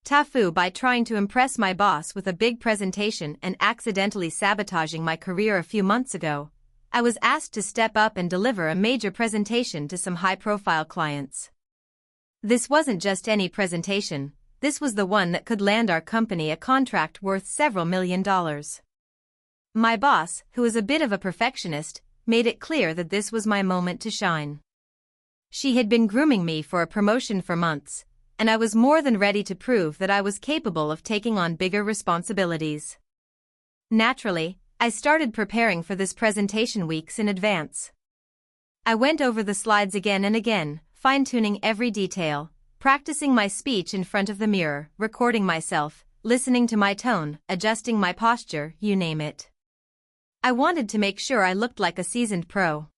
TIFU by trying to impress my boss with a big presentation and accidentally sabotaging my career a few months ago, I was asked to step up and deliver a major presentation to some high-profile clients. This wasn't just any presentation, this was the one that could land our company a contract worth several $1,000,000. My boss, who is a bit of a perfectionist, made it clear that this was my moment to shine. She had been grooming me for a promotion for months, and I was more than ready to prove that I was capable of taking on bigger responsibilities. Naturally, I started preparing for this presentation weeks in advance. I went over the slides again and again, fine-tuning every detail, practicing my speech in front of the mirror, recording myself, listening to my tone, adjusting my posture, you name it. I wanted to make sure I looked like a seasoned pro.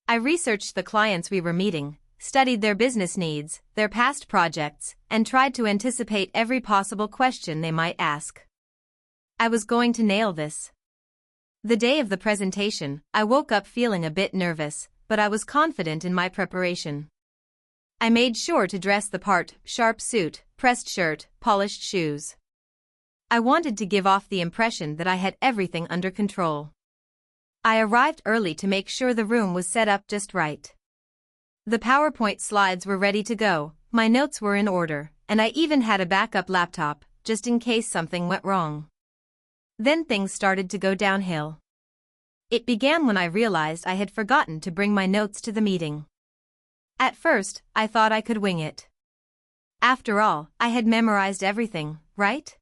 I researched the clients we were meeting, studied their business needs, their past projects, and tried to anticipate every possible question they might ask. I was going to nail this. The day of the presentation, I woke up feeling a bit nervous, but I was confident in my preparation. I made sure to dress the part, sharp suit, pressed shirt, polished shoes. I wanted to give off the impression that I had everything under control. I arrived early to make sure the room was set up just right. The PowerPoint slides were ready to go, my notes were in order, and I even had a backup laptop, just in case something went wrong. Then things started to go downhill. It began when I realized I had forgotten to bring my notes to the meeting. At first, I thought I could wing it. After all, I had memorized everything, right?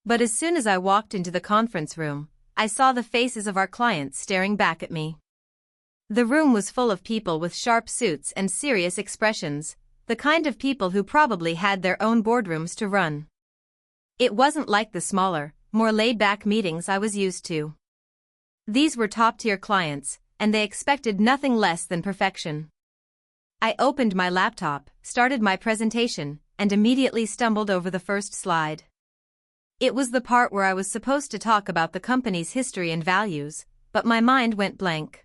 But as soon as I walked into the conference room, I saw the faces of our clients staring back at me. The room was full of people with sharp suits and serious expressions, the kind of people who probably had their own boardrooms to run. It wasn't like the smaller, more laid-back meetings I was used to. These were top-tier clients, and they expected nothing less than perfection. I opened my laptop, started my presentation, and immediately stumbled over the first slide. It was the part where I was supposed to talk about the company's history and values, but my mind went blank.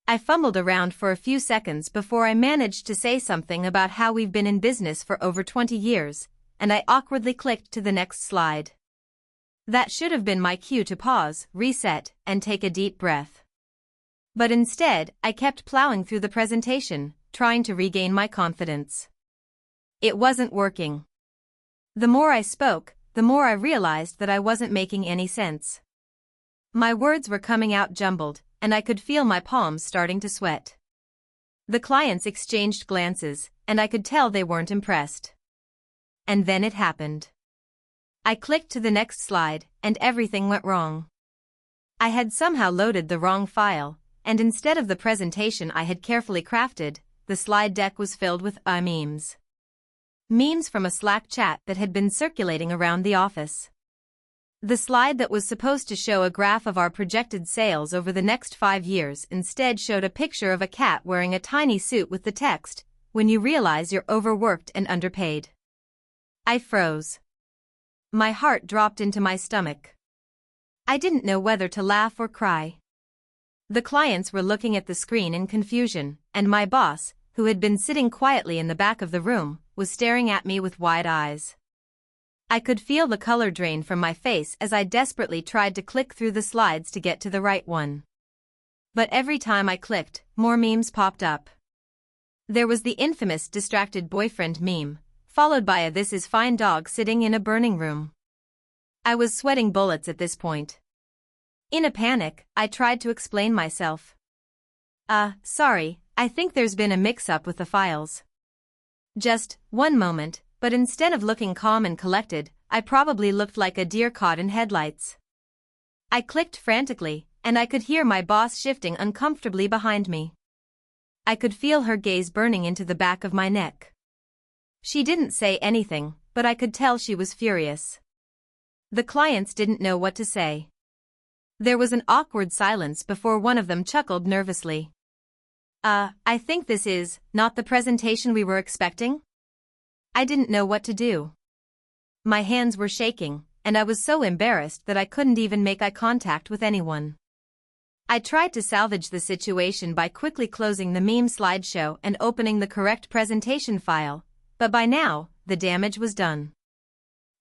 I fumbled around for a few seconds before I managed to say something about how we've been in business for over 20 years, and I awkwardly clicked to the next slide. That should have been my cue to pause, reset, and take a deep breath. But instead, I kept plowing through the presentation, trying to regain my confidence. It wasn't working. The more I spoke, the more I realized that I wasn't making any sense. My words were coming out jumbled, and I could feel my palms starting to sweat. The clients exchanged glances, and I could tell they weren't impressed. And then it happened. I clicked to the next slide, and everything went wrong. I had somehow loaded the wrong file, and instead of the presentation I had carefully crafted, the slide deck was filled with memes. Memes from a Slack chat that had been circulating around the office. The slide that was supposed to show a graph of our projected sales over the next 5 years instead showed a picture of a cat wearing a tiny suit with the text, "When you realize you're overworked and underpaid." I froze. My heart dropped into my stomach. I didn't know whether to laugh or cry. The clients were looking at the screen in confusion, and my boss, who had been sitting quietly in the back of the room, was staring at me with wide eyes. I could feel the color drain from my face as I desperately tried to click through the slides to get to the right one. But every time I clicked, more memes popped up. There was the infamous distracted boyfriend meme, followed by a "this is fine" dog sitting in a burning room. I was sweating bullets at this point. In a panic, I tried to explain myself. Sorry, I think there's been a mix-up with the files. Just one moment. But instead of looking calm and collected, I probably looked like a deer caught in headlights. I clicked frantically, and I could hear my boss shifting uncomfortably behind me. I could feel her gaze burning into the back of my neck. She didn't say anything, but I could tell she was furious. The clients didn't know what to say. There was an awkward silence before one of them chuckled nervously. I think this is not the presentation we were expecting?" I didn't know what to do. My hands were shaking, and I was so embarrassed that I couldn't even make eye contact with anyone. I tried to salvage the situation by quickly closing the meme slideshow and opening the correct presentation file, but by now, the damage was done.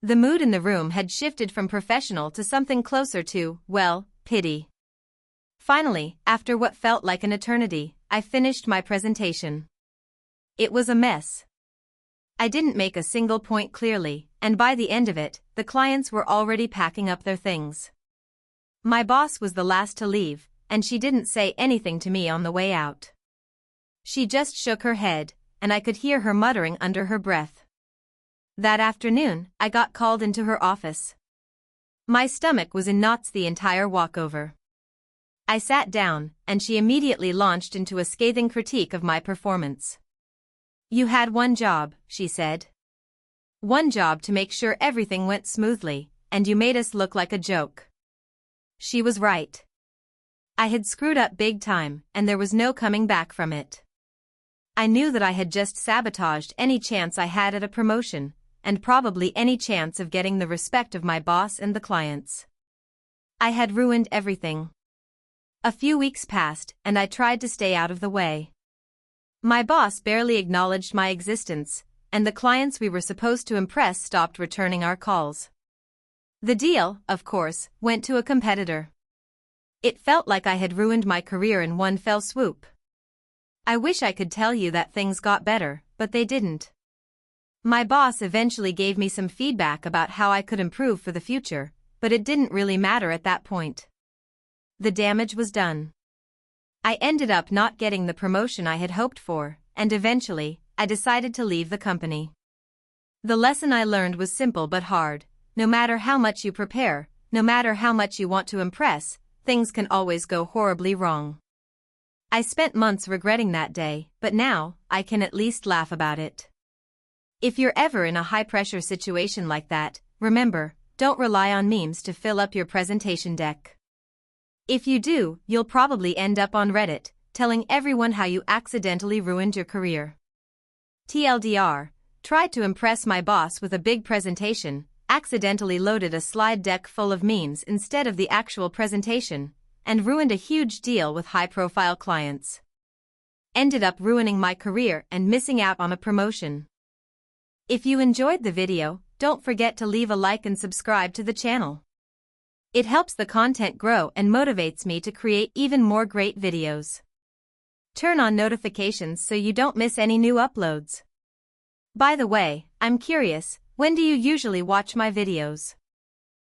The mood in the room had shifted from professional to something closer to, well, pity. Finally, after what felt like an eternity, I finished my presentation. It was a mess. I didn't make a single point clearly, and by the end of it, the clients were already packing up their things. My boss was the last to leave, and she didn't say anything to me on the way out. She just shook her head, and I could hear her muttering under her breath. That afternoon, I got called into her office. My stomach was in knots the entire walkover. I sat down, and she immediately launched into a scathing critique of my performance. "You had one job," she said. "One job to make sure everything went smoothly, and you made us look like a joke." She was right. I had screwed up big time, and there was no coming back from it. I knew that I had just sabotaged any chance I had at a promotion, and probably any chance of getting the respect of my boss and the clients. I had ruined everything. A few weeks passed, and I tried to stay out of the way. My boss barely acknowledged my existence, and the clients we were supposed to impress stopped returning our calls. The deal, of course, went to a competitor. It felt like I had ruined my career in one fell swoop. I wish I could tell you that things got better, but they didn't. My boss eventually gave me some feedback about how I could improve for the future, but it didn't really matter at that point. The damage was done. I ended up not getting the promotion I had hoped for, and eventually, I decided to leave the company. The lesson I learned was simple but hard. No matter how much you prepare, no matter how much you want to impress, things can always go horribly wrong. I spent months regretting that day, but now, I can at least laugh about it. If you're ever in a high-pressure situation like that, remember, don't rely on memes to fill up your presentation deck. If you do, you'll probably end up on Reddit, telling everyone how you accidentally ruined your career. TLDR, tried to impress my boss with a big presentation, accidentally loaded a slide deck full of memes instead of the actual presentation, and ruined a huge deal with high-profile clients. Ended up ruining my career and missing out on a promotion. If you enjoyed the video, don't forget to leave a like and subscribe to the channel. It helps the content grow and motivates me to create even more great videos. Turn on notifications so you don't miss any new uploads. By the way, I'm curious, when do you usually watch my videos?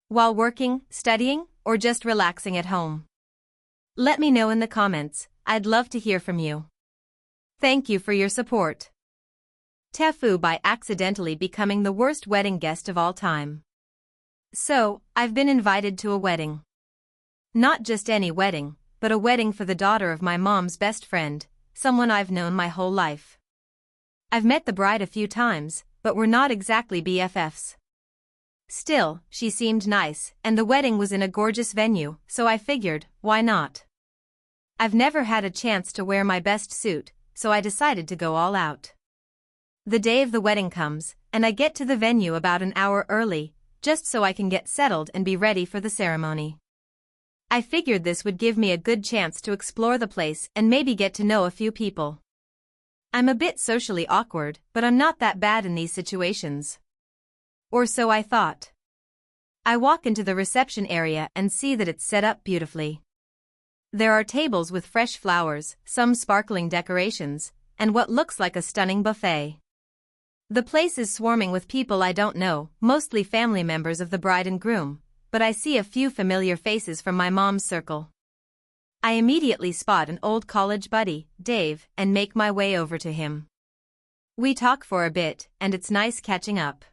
While working, studying, or just relaxing at home? Let me know in the comments, I'd love to hear from you. Thank you for your support. TIFU by accidentally becoming the worst wedding guest of all time. So, I've been invited to a wedding. Not just any wedding, but a wedding for the daughter of my mom's best friend, someone I've known my whole life. I've met the bride a few times, but we're not exactly BFFs. Still, she seemed nice, and the wedding was in a gorgeous venue, so I figured, why not? I've never had a chance to wear my best suit, so I decided to go all out. The day of the wedding comes, and I get to the venue about an hour early, just so I can get settled and be ready for the ceremony. I figured this would give me a good chance to explore the place and maybe get to know a few people. I'm a bit socially awkward, but I'm not that bad in these situations. Or so I thought. I walk into the reception area and see that it's set up beautifully. There are tables with fresh flowers, some sparkling decorations, and what looks like a stunning buffet. The place is swarming with people I don't know, mostly family members of the bride and groom, but I see a few familiar faces from my mom's circle. I immediately spot an old college buddy, Dave, and make my way over to him. We talk for a bit, and it's nice catching up.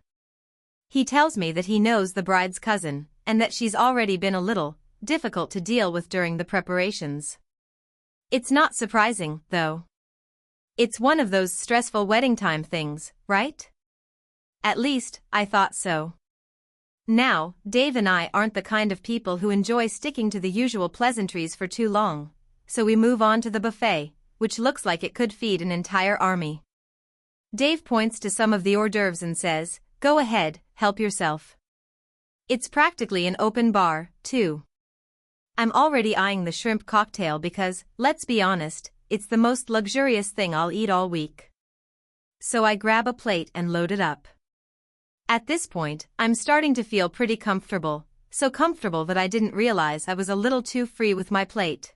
He tells me that he knows the bride's cousin, and that she's already been a little difficult to deal with during the preparations. It's not surprising, though. It's one of those stressful wedding time things, right? At least, I thought so. Now, Dave and I aren't the kind of people who enjoy sticking to the usual pleasantries for too long, so we move on to the buffet, which looks like it could feed an entire army. Dave points to some of the hors d'oeuvres and says, "Go ahead, help yourself." It's practically an open bar, too. I'm already eyeing the shrimp cocktail because, let's be honest, it's the most luxurious thing I'll eat all week. So I grab a plate and load it up. At this point, I'm starting to feel pretty comfortable, so comfortable that I didn't realize I was a little too free with my plate.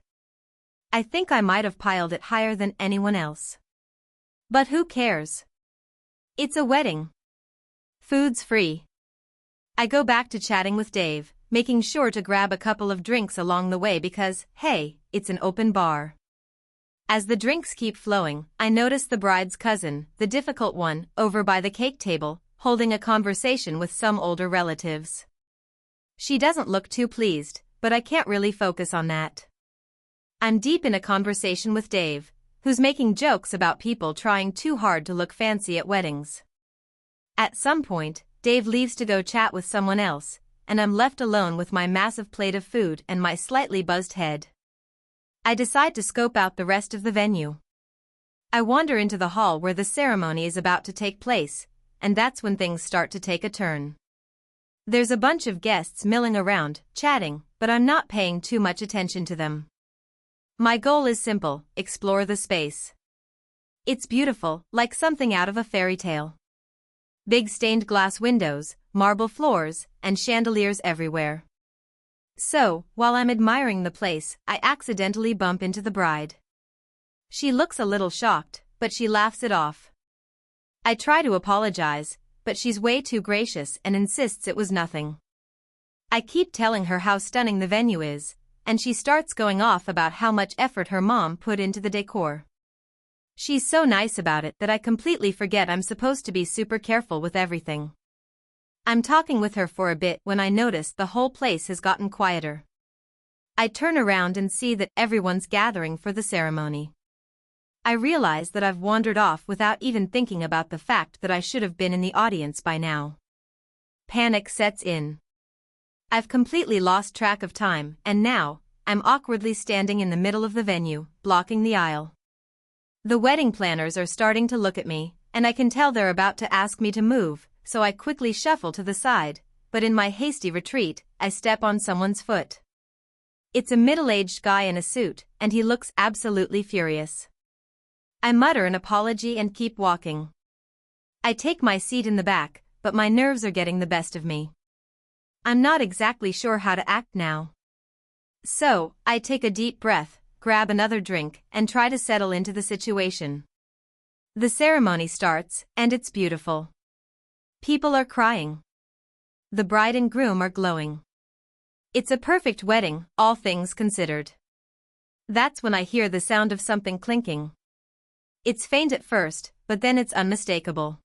I think I might have piled it higher than anyone else. But who cares? It's a wedding. Food's free. I go back to chatting with Dave, making sure to grab a couple of drinks along the way because, hey, it's an open bar. As the drinks keep flowing, I notice the bride's cousin, the difficult one, over by the cake table, holding a conversation with some older relatives. She doesn't look too pleased, but I can't really focus on that. I'm deep in a conversation with Dave, who's making jokes about people trying too hard to look fancy at weddings. At some point, Dave leaves to go chat with someone else, and I'm left alone with my massive plate of food and my slightly buzzed head. I decide to scope out the rest of the venue. I wander into the hall where the ceremony is about to take place, and that's when things start to take a turn. There's a bunch of guests milling around, chatting, but I'm not paying too much attention to them. My goal is simple: explore the space. It's beautiful, like something out of a fairy tale. Big stained glass windows, marble floors, and chandeliers everywhere. So, while I'm admiring the place, I accidentally bump into the bride. She looks a little shocked, but she laughs it off. I try to apologize, but she's way too gracious and insists it was nothing. I keep telling her how stunning the venue is, and she starts going off about how much effort her mom put into the decor. She's so nice about it that I completely forget I'm supposed to be super careful with everything. I'm talking with her for a bit when I notice the whole place has gotten quieter. I turn around and see that everyone's gathering for the ceremony. I realize that I've wandered off without even thinking about the fact that I should have been in the audience by now. Panic sets in. I've completely lost track of time, and now, I'm awkwardly standing in the middle of the venue, blocking the aisle. The wedding planners are starting to look at me, and I can tell they're about to ask me to move, so I quickly shuffle to the side, but in my hasty retreat, I step on someone's foot. It's a middle-aged guy in a suit, and he looks absolutely furious. I mutter an apology and keep walking. I take my seat in the back, but my nerves are getting the best of me. I'm not exactly sure how to act now. So, I take a deep breath, grab another drink, and try to settle into the situation. The ceremony starts, and it's beautiful. People are crying. The bride and groom are glowing. It's a perfect wedding, all things considered. That's when I hear the sound of something clinking. It's faint at first, but then it's unmistakable.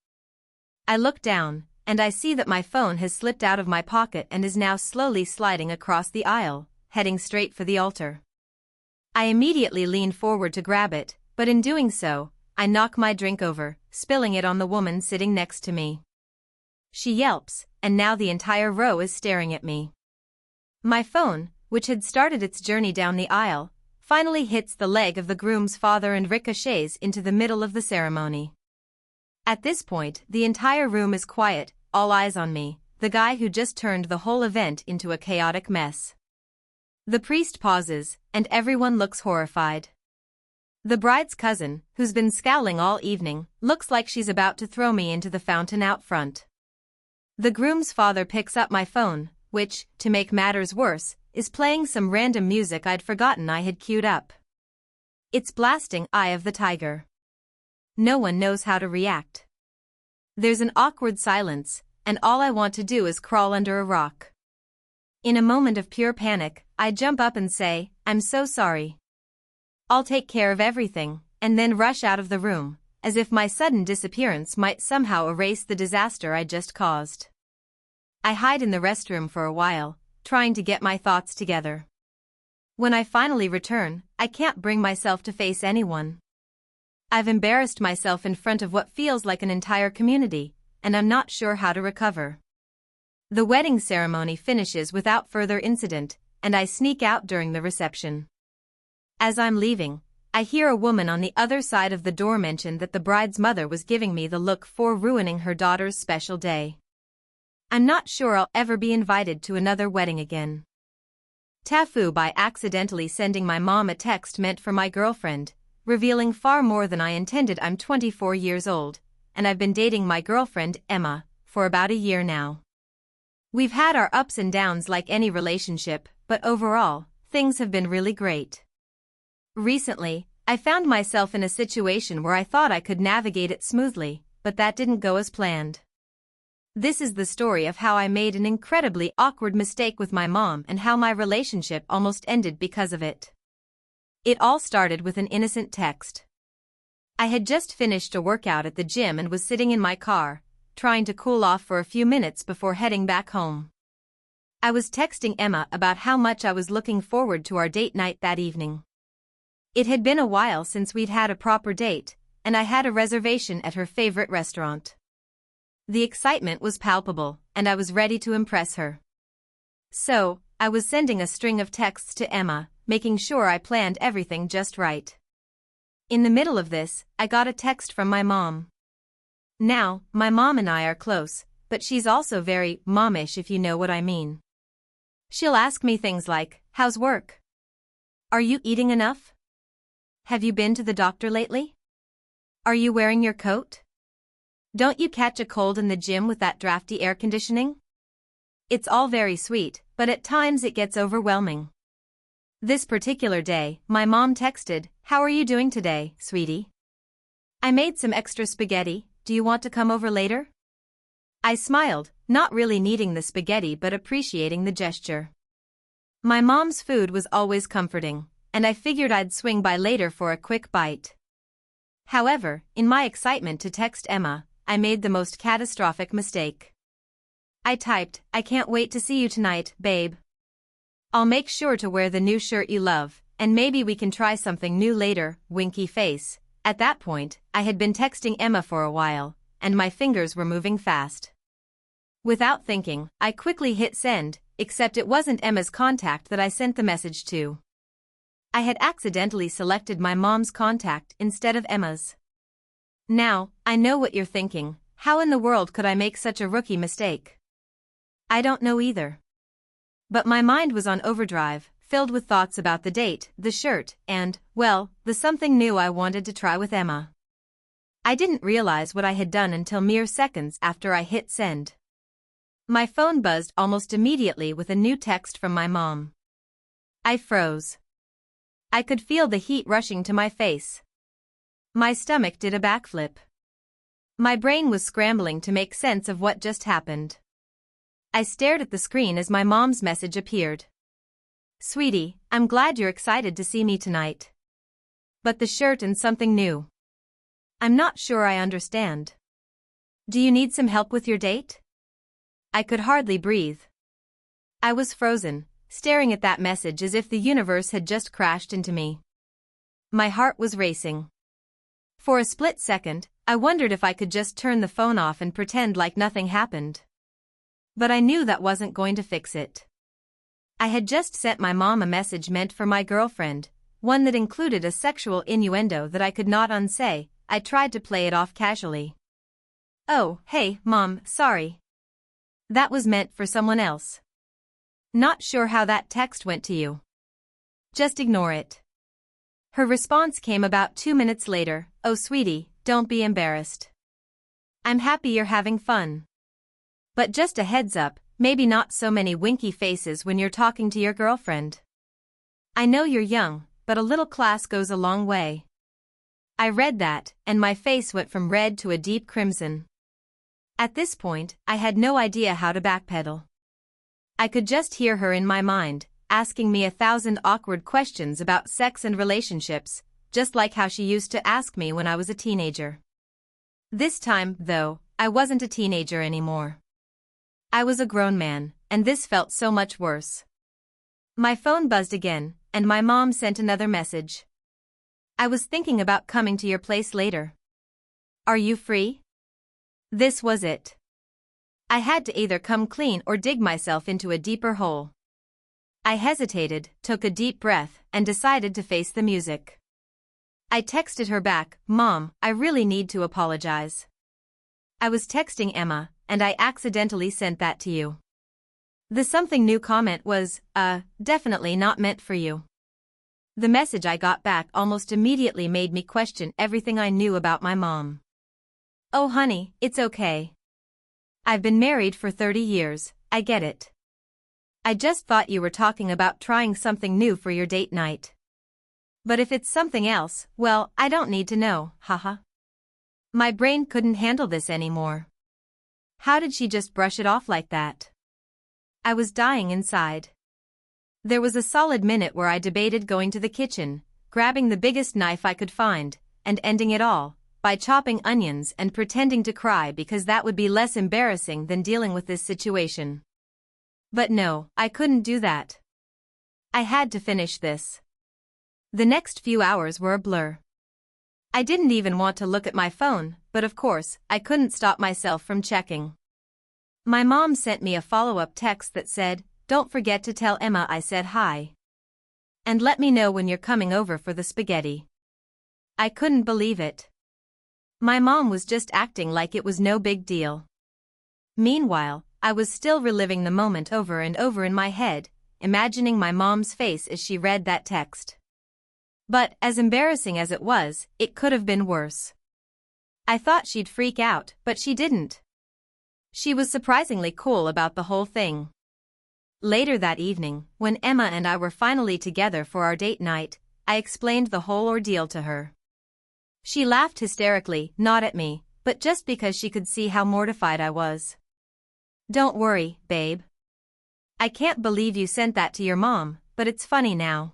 I look down, and I see that my phone has slipped out of my pocket and is now slowly sliding across the aisle, heading straight for the altar. I immediately lean forward to grab it, but in doing so, I knock my drink over, spilling it on the woman sitting next to me. She yelps, and now the entire row is staring at me. My phone, which had started its journey down the aisle, finally hits the leg of the groom's father and ricochets into the middle of the ceremony. At this point, the entire room is quiet, all eyes on me, the guy who just turned the whole event into a chaotic mess. The priest pauses, and everyone looks horrified. The bride's cousin, who's been scowling all evening, looks like she's about to throw me into the fountain out front. The groom's father picks up my phone, which, to make matters worse, is playing some random music I'd forgotten I had queued up. It's blasting Eye of the Tiger. No one knows how to react. There's an awkward silence, and all I want to do is crawl under a rock. In a moment of pure panic, I jump up and say, "I'm so sorry. I'll take care of everything," and then rush out of the room, as if my sudden disappearance might somehow erase the disaster I just caused. I hide in the restroom for a while, trying to get my thoughts together. When I finally return, I can't bring myself to face anyone. I've embarrassed myself in front of what feels like an entire community, and I'm not sure how to recover. The wedding ceremony finishes without further incident, and I sneak out during the reception. As I'm leaving, I hear a woman on the other side of the door mention that the bride's mother was giving me the look for ruining her daughter's special day. I'm not sure I'll ever be invited to another wedding again. TIFU by accidentally sending my mom a text meant for my girlfriend, revealing far more than I intended. I'm 24 years old, and I've been dating my girlfriend, Emma, for for about a year now. We've had our ups and downs like any relationship, but overall, things have been really great. Recently, I found myself in a situation where I thought I could navigate it smoothly, but that didn't go as planned. This is the story of how I made an incredibly awkward mistake with my mom and how my relationship almost ended because of it. It all started with an innocent text. I had just finished a workout at the gym and was sitting in my car, trying to cool off for a few minutes before heading back home. I was texting Emma about how much I was looking forward to our date night that evening. It had been a while since we'd had a proper date, and I had a reservation at her favorite restaurant. The excitement was palpable, and I was ready to impress her. So, I was sending a string of texts to Emma, making sure I planned everything just right. In the middle of this, I got a text from my mom. Now, my mom and I are close, but she's also very momish, if you know what I mean. She'll ask me things like, "How's work? Are you eating enough? Have you been to the doctor lately? Are you wearing your coat? Don't you catch a cold in the gym with that drafty air conditioning?" It's all very sweet, but at times it gets overwhelming. This particular day, my mom texted, "How are you doing today, sweetie? I made some extra spaghetti, do you want to come over later?" I smiled, not really needing the spaghetti but appreciating the gesture. My mom's food was always comforting, and I figured I'd swing by later for a quick bite. However, in my excitement to text Emma, I made the most catastrophic mistake. I typed, "I can't wait to see you tonight, babe. I'll make sure to wear the new shirt you love, and maybe we can try something new later, winky face." At that point, I had been texting Emma for a while, and my fingers were moving fast. Without thinking, I quickly hit send, except it wasn't Emma's contact that I sent the message to. I had accidentally selected my mom's contact instead of Emma's. Now, I know what you're thinking, how in the world could I make such a rookie mistake? I don't know either. But my mind was on overdrive, filled with thoughts about the date, the shirt, and, well, the something new I wanted to try with Emma. I didn't realize what I had done until mere seconds after I hit send. My phone buzzed almost immediately with a new text from my mom. I froze. I could feel the heat rushing to my face. My stomach did a backflip. My brain was scrambling to make sense of what just happened. I stared at the screen as my mom's message appeared. "Sweetie, I'm glad you're excited to see me tonight. But the shirt and something new. I'm not sure I understand. Do you need some help with your date?" I could hardly breathe. I was frozen, staring at that message as if the universe had just crashed into me. My heart was racing. For a split second, I wondered if I could just turn the phone off and pretend like nothing happened. But I knew that wasn't going to fix it. I had just sent my mom a message meant for my girlfriend, one that included a sexual innuendo that I could not unsay. I tried to play it off casually. "Oh, hey, Mom, sorry. That was meant for someone else. Not sure how that text went to you. Just ignore it." Her response came about 2 minutes later. "Oh sweetie, don't be embarrassed. I'm happy you're having fun. But just a heads up, maybe not so many winky faces when you're talking to your girlfriend. I know you're young, but a little class goes a long way." I read that, and my face went from red to a deep crimson. At this point, I had no idea how to backpedal. I could just hear her in my mind, asking me 1,000 awkward questions about sex and relationships, just like how she used to ask me when I was a teenager. This time, though, I wasn't a teenager anymore. I was a grown man, and this felt so much worse. My phone buzzed again, and my mom sent another message. "I was thinking about coming to your place later. Are you free?" This was it. I had to either come clean or dig myself into a deeper hole. I hesitated, took a deep breath, and decided to face the music. I texted her back, "Mom, I really need to apologize. I was texting Emma, and I accidentally sent that to you. The something new comment was, definitely not meant for you." The message I got back almost immediately made me question everything I knew about my mom. "Oh honey, it's okay. I've been married for 30 years, I get it. I just thought you were talking about trying something new for your date night. But if it's something else, well, I don't need to know, haha. My brain couldn't handle this anymore. How did she just brush it off like that? I was dying inside. There was a solid minute where I debated going to the kitchen, grabbing the biggest knife I could find, and ending it all by chopping onions and pretending to cry because that would be less embarrassing than dealing with this situation. But no, I couldn't do that. I had to finish this. The next few hours were a blur. I didn't even want to look at my phone, but of course, I couldn't stop myself from checking. My mom sent me a follow-up text that said, "Don't forget to tell Emma I said hi. And let me know when you're coming over for the spaghetti." I couldn't believe it. My mom was just acting like it was no big deal. Meanwhile, I was still reliving the moment over and over in my head, imagining my mom's face as she read that text. But, as embarrassing as it was, it could have been worse. I thought she'd freak out, but she didn't. She was surprisingly cool about the whole thing. Later that evening, when Emma and I were finally together for our date night, I explained the whole ordeal to her. She laughed hysterically, not at me, but just because she could see how mortified I was. "Don't worry, babe. I can't believe you sent that to your mom, but it's funny now."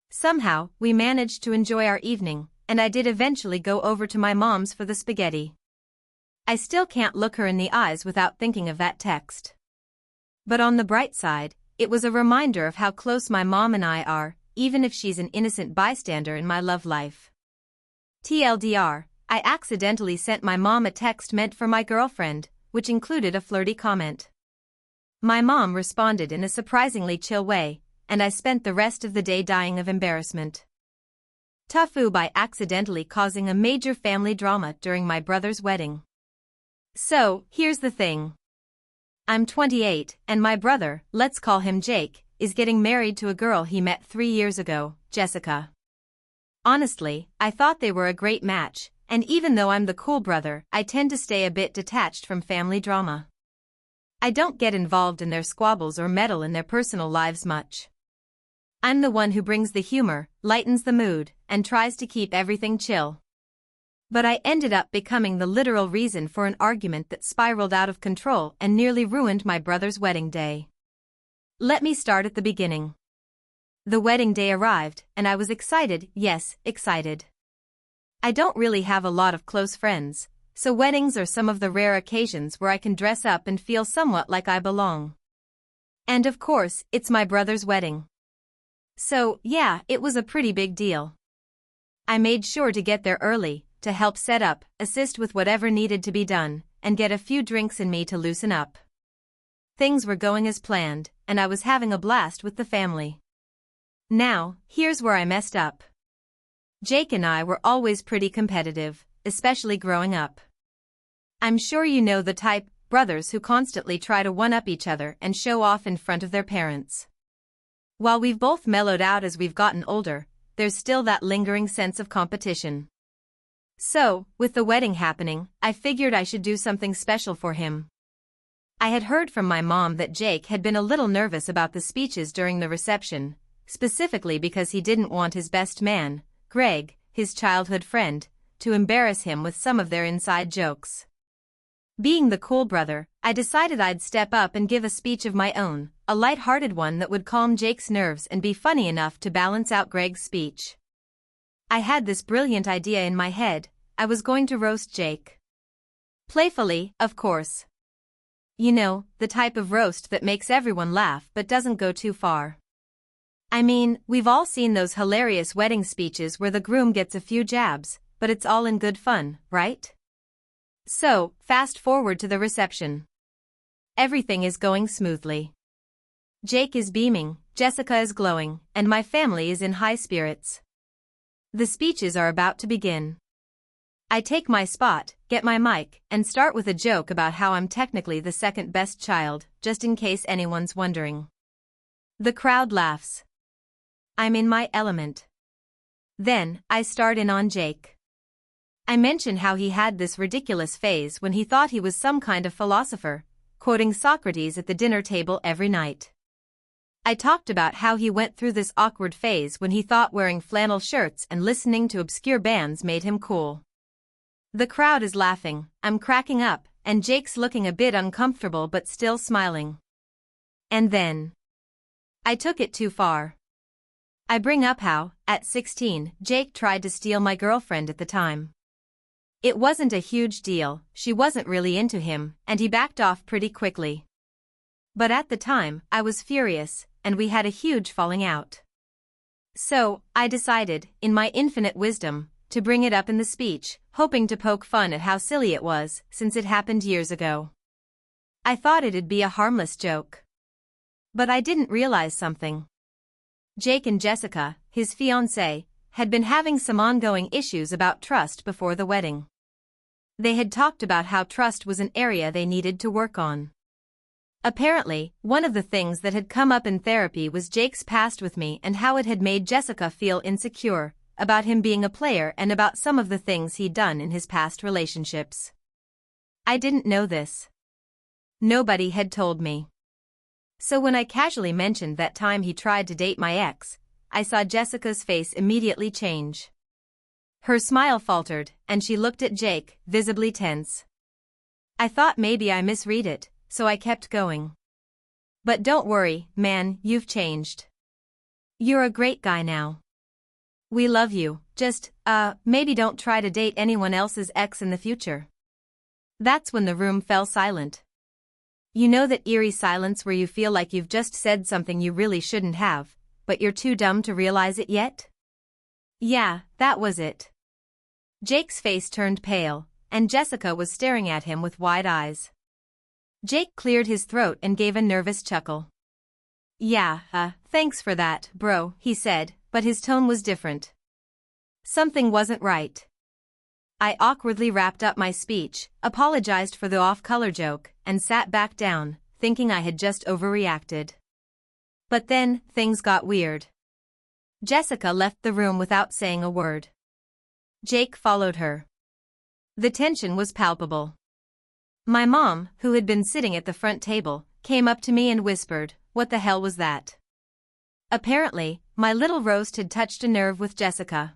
Somehow, we managed to enjoy our evening, and I did eventually go over to my mom's for the spaghetti. I still can't look her in the eyes without thinking of that text. But on the bright side, it was a reminder of how close my mom and I are, even if she's an innocent bystander in my love life. TLDR, I accidentally sent my mom a text meant for my girlfriend, which included a flirty comment. My mom responded in a surprisingly chill way, and I spent the rest of the day dying of embarrassment. TIFU by accidentally causing a major family drama during my brother's wedding. So, here's the thing. I'm 28, and my brother, let's call him Jake, is getting married to a girl he met 3 years ago, Jessica. Honestly, I thought they were a great match, and even though I'm the cool brother, I tend to stay a bit detached from family drama. I don't get involved in their squabbles or meddle in their personal lives much. I'm the one who brings the humor, lightens the mood, and tries to keep everything chill. But I ended up becoming the literal reason for an argument that spiraled out of control and nearly ruined my brother's wedding day. Let me start at the beginning. The wedding day arrived, and I was excited, yes, excited. I don't really have a lot of close friends, so weddings are some of the rare occasions where I can dress up and feel somewhat like I belong. And of course, it's my brother's wedding. So, yeah, it was a pretty big deal. I made sure to get there early, to help set up, assist with whatever needed to be done, and get a few drinks in me to loosen up. Things were going as planned, and I was having a blast with the family. Now, here's where I messed up. Jake and I were always pretty competitive, especially growing up. I'm sure you know the type, brothers who constantly try to one-up each other and show off in front of their parents. While we've both mellowed out as we've gotten older, there's still that lingering sense of competition. So, with the wedding happening, I figured I should do something special for him. I had heard from my mom that Jake had been a little nervous about the speeches during the reception, specifically because he didn't want his best man, Greg, his childhood friend, to embarrass him with some of their inside jokes. Being the cool brother, I decided I'd step up and give a speech of my own, a light-hearted one that would calm Jake's nerves and be funny enough to balance out Greg's speech. I had this brilliant idea in my head. I was going to roast Jake. Playfully, of course. You know, the type of roast that makes everyone laugh but doesn't go too far. I mean, we've all seen those hilarious wedding speeches where the groom gets a few jabs, but it's all in good fun, right? So, fast forward to the reception. Everything is going smoothly. Jake is beaming, Jessica is glowing, and my family is in high spirits. The speeches are about to begin. I take my spot, get my mic, and start with a joke about how I'm technically the second best child, just in case anyone's wondering. The crowd laughs. I'm in my element. Then, I start in on Jake. I mentioned how he had this ridiculous phase when he thought he was some kind of philosopher, quoting Socrates at the dinner table every night. I talked about how he went through this awkward phase when he thought wearing flannel shirts and listening to obscure bands made him cool. The crowd is laughing, I'm cracking up, and Jake's looking a bit uncomfortable but still smiling. And then I took it too far. I bring up how, at 16, Jake tried to steal my girlfriend at the time. It wasn't a huge deal, she wasn't really into him, and he backed off pretty quickly. But at the time, I was furious, and we had a huge falling out. So, I decided, in my infinite wisdom, to bring it up in the speech, hoping to poke fun at how silly it was, since it happened years ago. I thought it'd be a harmless joke. But I didn't realize something. Jake and Jessica, his fiancée, had been having some ongoing issues about trust before the wedding. They had talked about how trust was an area they needed to work on. Apparently, one of the things that had come up in therapy was Jake's past with me and how it had made Jessica feel insecure about him being a player and about some of the things he'd done in his past relationships. I didn't know this. Nobody had told me. So when I casually mentioned that time he tried to date my ex, I saw Jessica's face immediately change. Her smile faltered, and she looked at Jake, visibly tense. I thought maybe I misread it, so I kept going. But don't worry, man, you've changed. You're a great guy now. We love you, just, maybe don't try to date anyone else's ex in the future. That's when the room fell silent. You know that eerie silence where you feel like you've just said something you really shouldn't have, but you're too dumb to realize it yet? Yeah, that was it. Jake's face turned pale, and Jessica was staring at him with wide eyes. Jake cleared his throat and gave a nervous chuckle. Yeah, thanks for that, bro, he said, but his tone was different. Something wasn't right. I awkwardly wrapped up my speech, apologized for the off-color joke, and sat back down, thinking I had just overreacted. But then, things got weird. Jessica left the room without saying a word. Jake followed her. The tension was palpable. My mom, who had been sitting at the front table, came up to me and whispered, "What the hell was that?" Apparently, my little roast had touched a nerve with Jessica.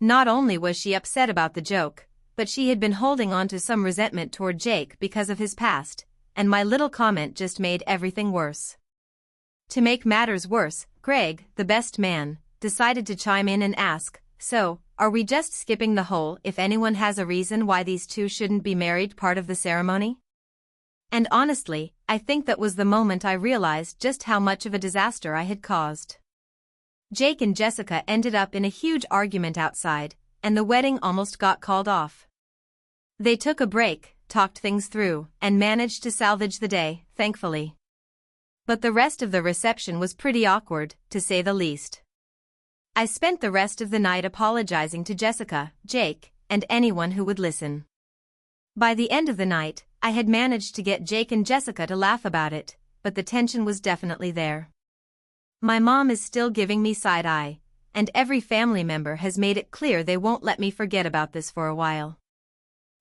Not only was she upset about the joke, but she had been holding on to some resentment toward Jake because of his past, and my little comment just made everything worse. To make matters worse, Greg, the best man, decided to chime in and ask, "So, are we just skipping the whole 'if anyone has a reason why these two shouldn't be married' part of the ceremony?" And honestly, I think that was the moment I realized just how much of a disaster I had caused. Jake and Jessica ended up in a huge argument outside, and the wedding almost got called off. They took a break, talked things through, and managed to salvage the day, thankfully. But the rest of the reception was pretty awkward, to say the least. I spent the rest of the night apologizing to Jessica, Jake, and anyone who would listen. By the end of the night, I had managed to get Jake and Jessica to laugh about it, but the tension was definitely there. My mom is still giving me side-eye, and every family member has made it clear they won't let me forget about this for a while.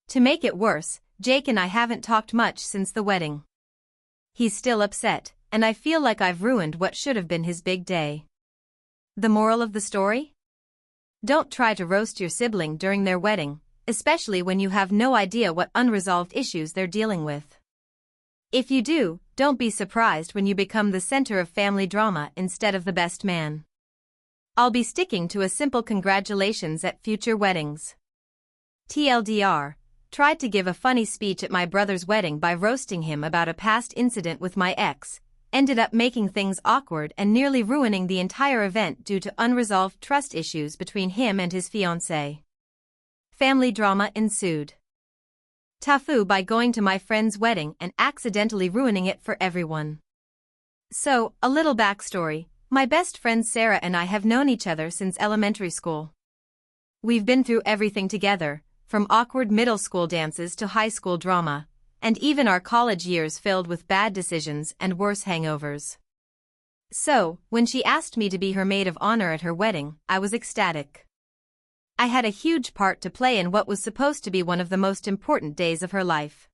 To make it worse, Jake and I haven't talked much since the wedding. He's still upset, and I feel like I've ruined what should have been his big day. The moral of the story? Don't try to roast your sibling during their wedding, especially when you have no idea what unresolved issues they're dealing with. If you do, don't be surprised when you become the center of family drama instead of the best man. I'll be sticking to a simple congratulations at future weddings. TLDR, tried to give a funny speech at my brother's wedding by roasting him about a past incident with my ex, ended up making things awkward and nearly ruining the entire event due to unresolved trust issues between him and his fiancée. Family drama ensued. TIFU by going to my friend's wedding and accidentally ruining it for everyone. So, a little backstory, my best friend Sarah and I have known each other since elementary school. We've been through everything together, from awkward middle school dances to high school drama, and even our college years filled with bad decisions and worse hangovers. So, when she asked me to be her maid of honor at her wedding, I was ecstatic. I had a huge part to play in what was supposed to be one of the most important days of her life.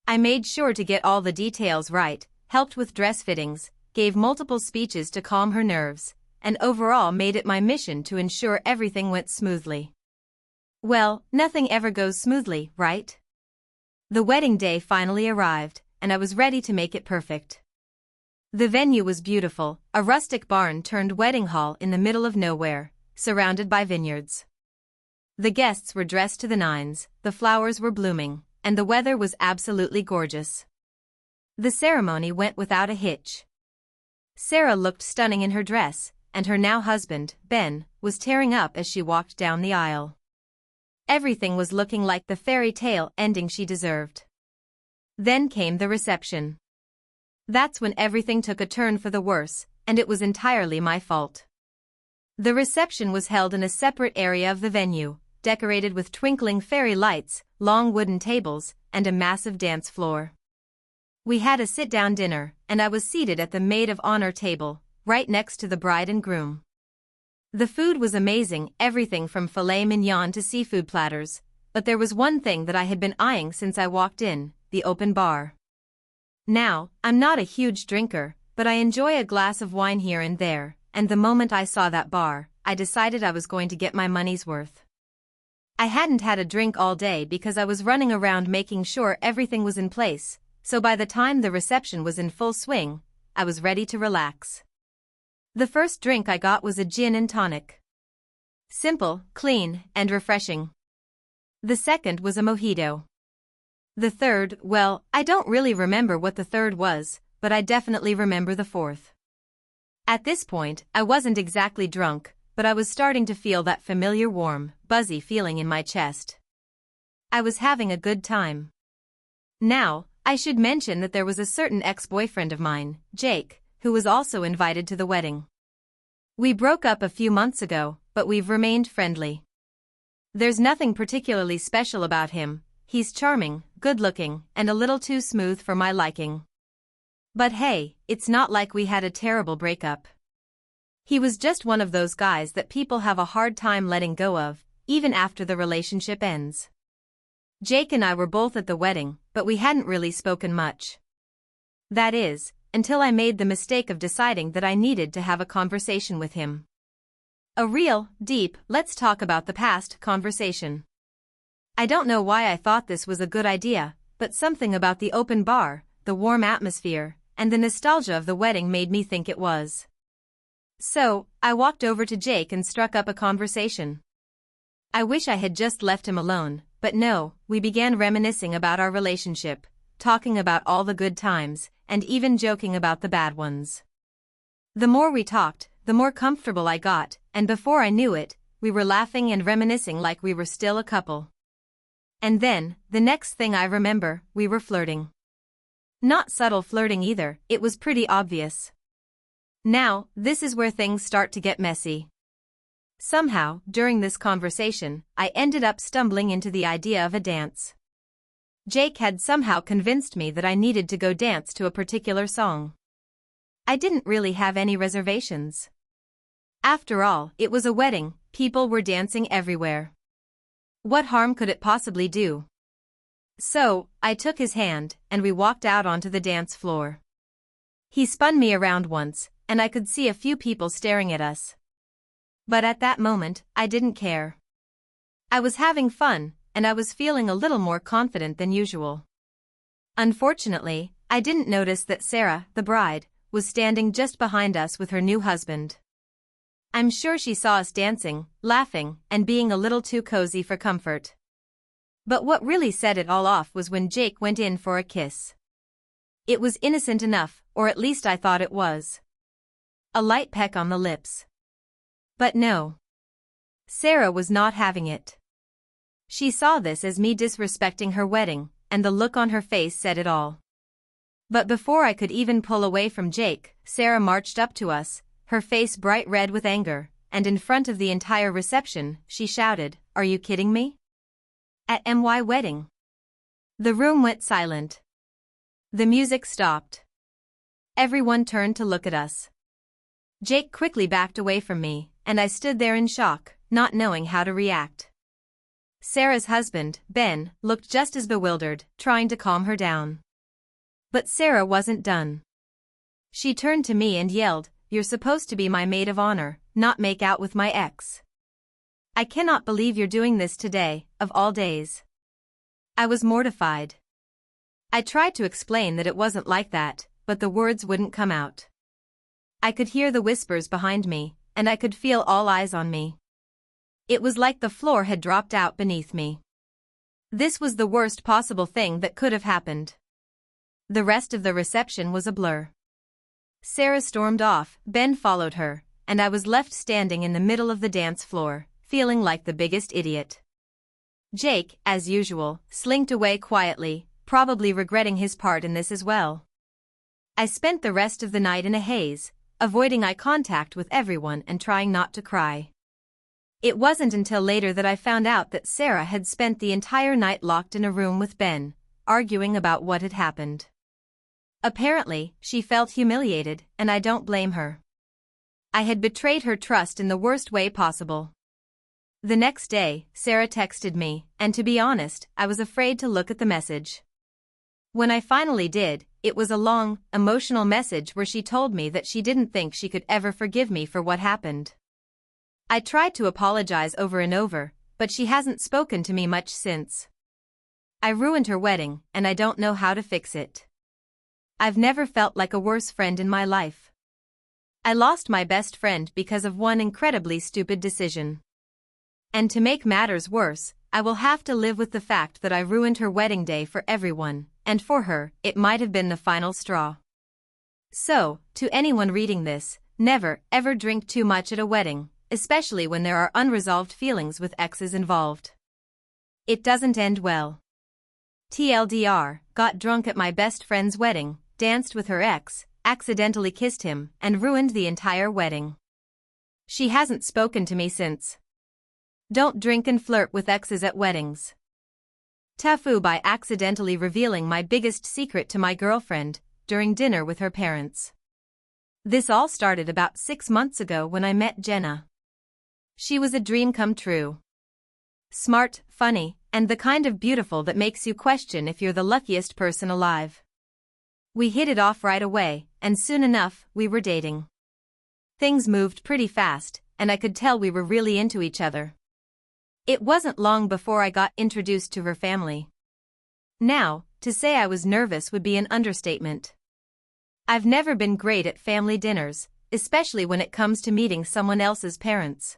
I made sure to get all the details right, helped with dress fittings, gave multiple speeches to calm her nerves, and overall made it my mission to ensure everything went smoothly. Well, nothing ever goes smoothly, right? The wedding day finally arrived, and I was ready to make it perfect. The venue was beautiful, a rustic barn turned wedding hall in the middle of nowhere, surrounded by vineyards. The guests were dressed to the nines, the flowers were blooming, and the weather was absolutely gorgeous. The ceremony went without a hitch. Sarah looked stunning in her dress, and her now husband, Ben, was tearing up as she walked down the aisle. Everything was looking like the fairy tale ending she deserved. Then came the reception. That's when everything took a turn for the worse, and it was entirely my fault. The reception was held in a separate area of the venue, decorated with twinkling fairy lights, long wooden tables, and a massive dance floor. We had a sit-down dinner, and I was seated at the maid of honor table, right next to the bride and groom. The food was amazing, everything from filet mignon to seafood platters, but there was one thing that I had been eyeing since I walked in, the open bar. Now, I'm not a huge drinker, but I enjoy a glass of wine here and there, and the moment I saw that bar, I decided I was going to get my money's worth. I hadn't had a drink all day because I was running around making sure everything was in place, so by the time the reception was in full swing, I was ready to relax. The first drink I got was a gin and tonic. Simple, clean, and refreshing. The second was a mojito. The third, well, I don't really remember what the third was, but I definitely remember the fourth. At this point, I wasn't exactly drunk, but I was starting to feel that familiar warm, buzzy feeling in my chest. I was having a good time. Now, I should mention that there was a certain ex-boyfriend of mine, Jake, who was also invited to the wedding. We broke up a few months ago, but we've remained friendly. There's nothing particularly special about him. He's charming, good-looking, and a little too smooth for my liking. But hey, it's not like we had a terrible breakup. He was just one of those guys that people have a hard time letting go of, even after the relationship ends. Jake and I were both at the wedding, but we hadn't really spoken much. That is, until I made the mistake of deciding that I needed to have a conversation with him. A real, deep, let's talk about the past conversation. I don't know why I thought this was a good idea, but something about the open bar, the warm atmosphere, and the nostalgia of the wedding made me think it was. So, I walked over to Jake and struck up a conversation. I wish I had just left him alone, but no, we began reminiscing about our relationship, talking about all the good times, and even joking about the bad ones. The more we talked, the more comfortable I got, and before I knew it, we were laughing and reminiscing like we were still a couple. And then, the next thing I remember, we were flirting. Not subtle flirting either, it was pretty obvious. Now, this is where things start to get messy. Somehow, during this conversation, I ended up stumbling into the idea of a dance. Jake had somehow convinced me that I needed to go dance to a particular song. I didn't really have any reservations. After all, it was a wedding, people were dancing everywhere. What harm could it possibly do? So, I took his hand, and we walked out onto the dance floor. He spun me around once, and I could see a few people staring at us. But at that moment, I didn't care. I was having fun, and I was feeling a little more confident than usual. Unfortunately, I didn't notice that Sarah, the bride, was standing just behind us with her new husband. I'm sure she saw us dancing, laughing, and being a little too cozy for comfort. But what really set it all off was when Jake went in for a kiss. It was innocent enough, or at least I thought it was. A light peck on the lips. But no. Sarah was not having it. She saw this as me disrespecting her wedding, and the look on her face said it all. But before I could even pull away from Jake, Sarah marched up to us, her face bright red with anger, and in front of the entire reception, she shouted, "Are you kidding me? At my wedding?" The room went silent. The music stopped. Everyone turned to look at us. Jake quickly backed away from me, and I stood there in shock, not knowing how to react. Sarah's husband, Ben, looked just as bewildered, trying to calm her down. But Sarah wasn't done. She turned to me and yelled, "You're supposed to be my maid of honor, not make out with my ex. I cannot believe you're doing this today, of all days." I was mortified. I tried to explain that it wasn't like that, but the words wouldn't come out. I could hear the whispers behind me, and I could feel all eyes on me. It was like the floor had dropped out beneath me. This was the worst possible thing that could have happened. The rest of the reception was a blur. Sarah stormed off, Ben followed her, and I was left standing in the middle of the dance floor, feeling like the biggest idiot. Jake, as usual, slinked away quietly, probably regretting his part in this as well. I spent the rest of the night in a haze, avoiding eye contact with everyone and trying not to cry. It wasn't until later that I found out that Sarah had spent the entire night locked in a room with Ben, arguing about what had happened. Apparently, she felt humiliated, and I don't blame her. I had betrayed her trust in the worst way possible. The next day, Sarah texted me, and to be honest, I was afraid to look at the message. When I finally did, it was a long, emotional message where she told me that she didn't think she could ever forgive me for what happened. I tried to apologize over and over, but she hasn't spoken to me much since. I ruined her wedding, and I don't know how to fix it. I've never felt like a worse friend in my life. I lost my best friend because of one incredibly stupid decision. And to make matters worse, I will have to live with the fact that I ruined her wedding day for everyone, and for her, it might have been the final straw. So, to anyone reading this, never, ever drink too much at a wedding, especially when there are unresolved feelings with exes involved. It doesn't end well. TLDR, got drunk at my best friend's wedding, danced with her ex, accidentally kissed him, and ruined the entire wedding. She hasn't spoken to me since. Don't drink and flirt with exes at weddings. TIFU, by accidentally revealing my biggest secret to my girlfriend during dinner with her parents. This all started about 6 months ago when I met Jenna. She was a dream come true. Smart, funny, and the kind of beautiful that makes you question if you're the luckiest person alive. We hit it off right away, and soon enough, we were dating. Things moved pretty fast, and I could tell we were really into each other. It wasn't long before I got introduced to her family. Now, to say I was nervous would be an understatement. I've never been great at family dinners, especially when it comes to meeting someone else's parents.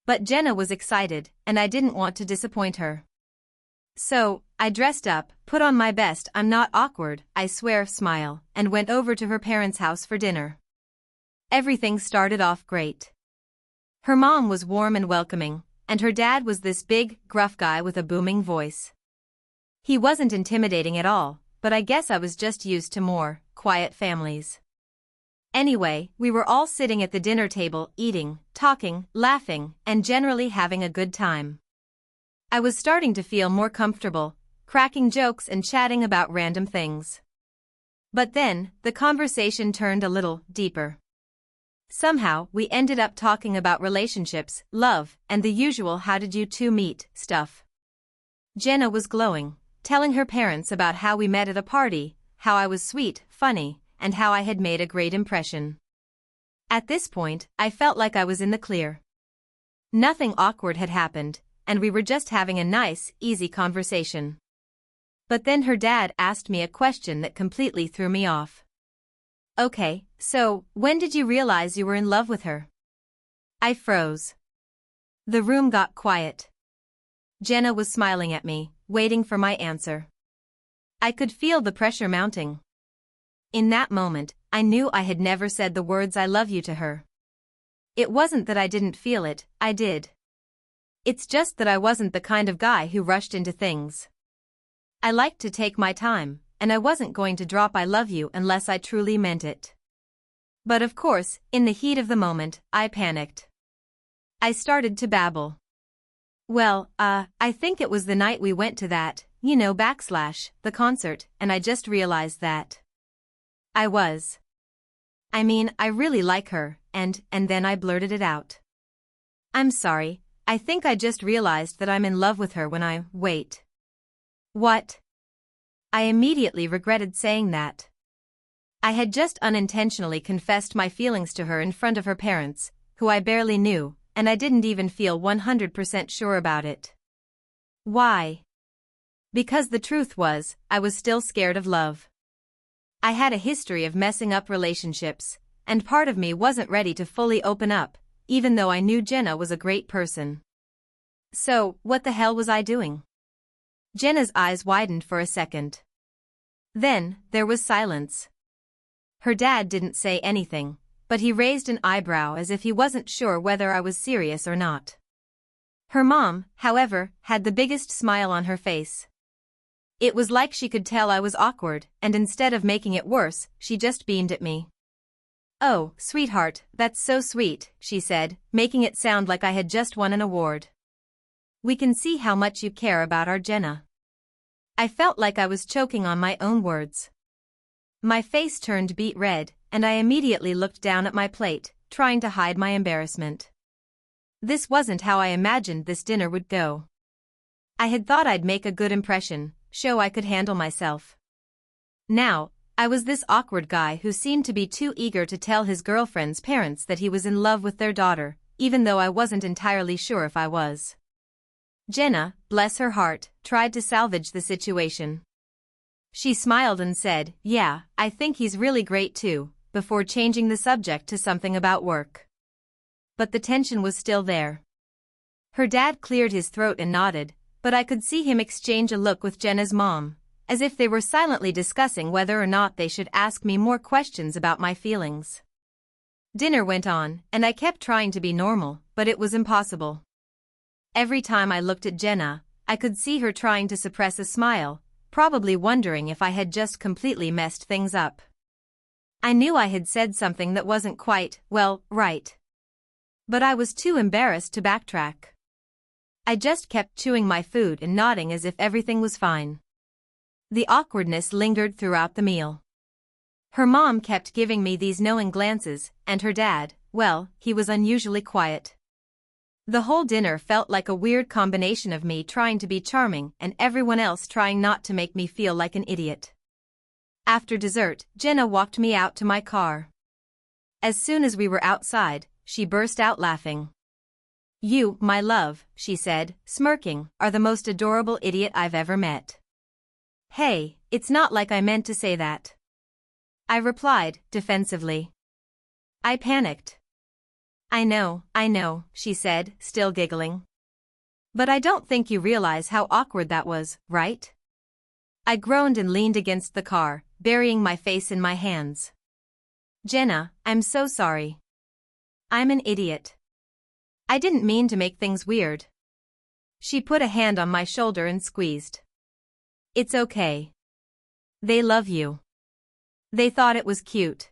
But Jenna was excited, and I didn't want to disappoint her. So, I dressed up, put on my best "I'm not awkward, I swear" smile, and went over to her parents' house for dinner. Everything started off great. Her mom was warm and welcoming, and her dad was this big, gruff guy with a booming voice. He wasn't intimidating at all, but I guess I was just used to more quiet families. Anyway, we were all sitting at the dinner table, eating, talking, laughing, and generally having a good time. I was starting to feel more comfortable, cracking jokes and chatting about random things. But then, the conversation turned a little deeper. Somehow, we ended up talking about relationships, love, and the usual "how did you two meet" stuff. Jenna was glowing, telling her parents about how we met at a party, how I was sweet, funny, and how I had made a great impression. At this point, I felt like I was in the clear. Nothing awkward had happened, and we were just having a nice, easy conversation. But then her dad asked me a question that completely threw me off. "Okay, so, when did you realize you were in love with her?" I froze. The room got quiet. Jenna was smiling at me, waiting for my answer. I could feel the pressure mounting. In that moment, I knew I had never said the words "I love you" to her. It wasn't that I didn't feel it, I did. It's just that I wasn't the kind of guy who rushed into things. I liked to take my time, and I wasn't going to drop "I love you" unless I truly meant it. But of course, in the heat of the moment, I panicked. I started to babble. "Well, I think it was the night we went to that, the concert, and I just realized that I really like her," and then I blurted it out. I'm sorry, I think I just realized that I'm in love with her when wait. What? I immediately regretted saying that. I had just unintentionally confessed my feelings to her in front of her parents, who I barely knew, and I didn't even feel 100% sure about it. Why? Because the truth was, I was still scared of love. I had a history of messing up relationships, and part of me wasn't ready to fully open up, even though I knew Jenna was a great person. So, what the hell was I doing? Jenna's eyes widened for a second. Then, there was silence. Her dad didn't say anything, but he raised an eyebrow as if he wasn't sure whether I was serious or not. Her mom, however, had the biggest smile on her face. It was like she could tell I was awkward, and instead of making it worse, she just beamed at me. "Oh, sweetheart, that's so sweet," she said, making it sound like I had just won an award. "We can see how much you care about our Jenna." I felt like I was choking on my own words. My face turned beet red, and I immediately looked down at my plate, trying to hide my embarrassment. This wasn't how I imagined this dinner would go. I had thought I'd make a good impression, show I could handle myself. Now, I was this awkward guy who seemed to be too eager to tell his girlfriend's parents that he was in love with their daughter, even though I wasn't entirely sure if I was. Jenna, bless her heart, tried to salvage the situation. She smiled and said, "Yeah, I think he's really great too," before changing the subject to something about work. But the tension was still there. Her dad cleared his throat and nodded, but I could see him exchange a look with Jenna's mom, as if they were silently discussing whether or not they should ask me more questions about my feelings. Dinner went on, and I kept trying to be normal, but it was impossible. Every time I looked at Jenna, I could see her trying to suppress a smile, probably wondering if I had just completely messed things up. I knew I had said something that wasn't quite, well, right. But I was too embarrassed to backtrack. I just kept chewing my food and nodding as if everything was fine. The awkwardness lingered throughout the meal. Her mom kept giving me these knowing glances, and her dad, well, he was unusually quiet. The whole dinner felt like a weird combination of me trying to be charming and everyone else trying not to make me feel like an idiot. After dessert, Jenna walked me out to my car. As soon as we were outside, she burst out laughing. "You, my love," she said, smirking, "are the most adorable idiot I've ever met." "Hey, it's not like I meant to say that," I replied, defensively. I panicked. I know, she said, still giggling. "But I don't think you realize how awkward that was, right?" I groaned and leaned against the car, burying my face in my hands. "Jenna, I'm so sorry. I'm an idiot. I didn't mean to make things weird." She put a hand on my shoulder and squeezed. "It's okay. They love you. They thought it was cute."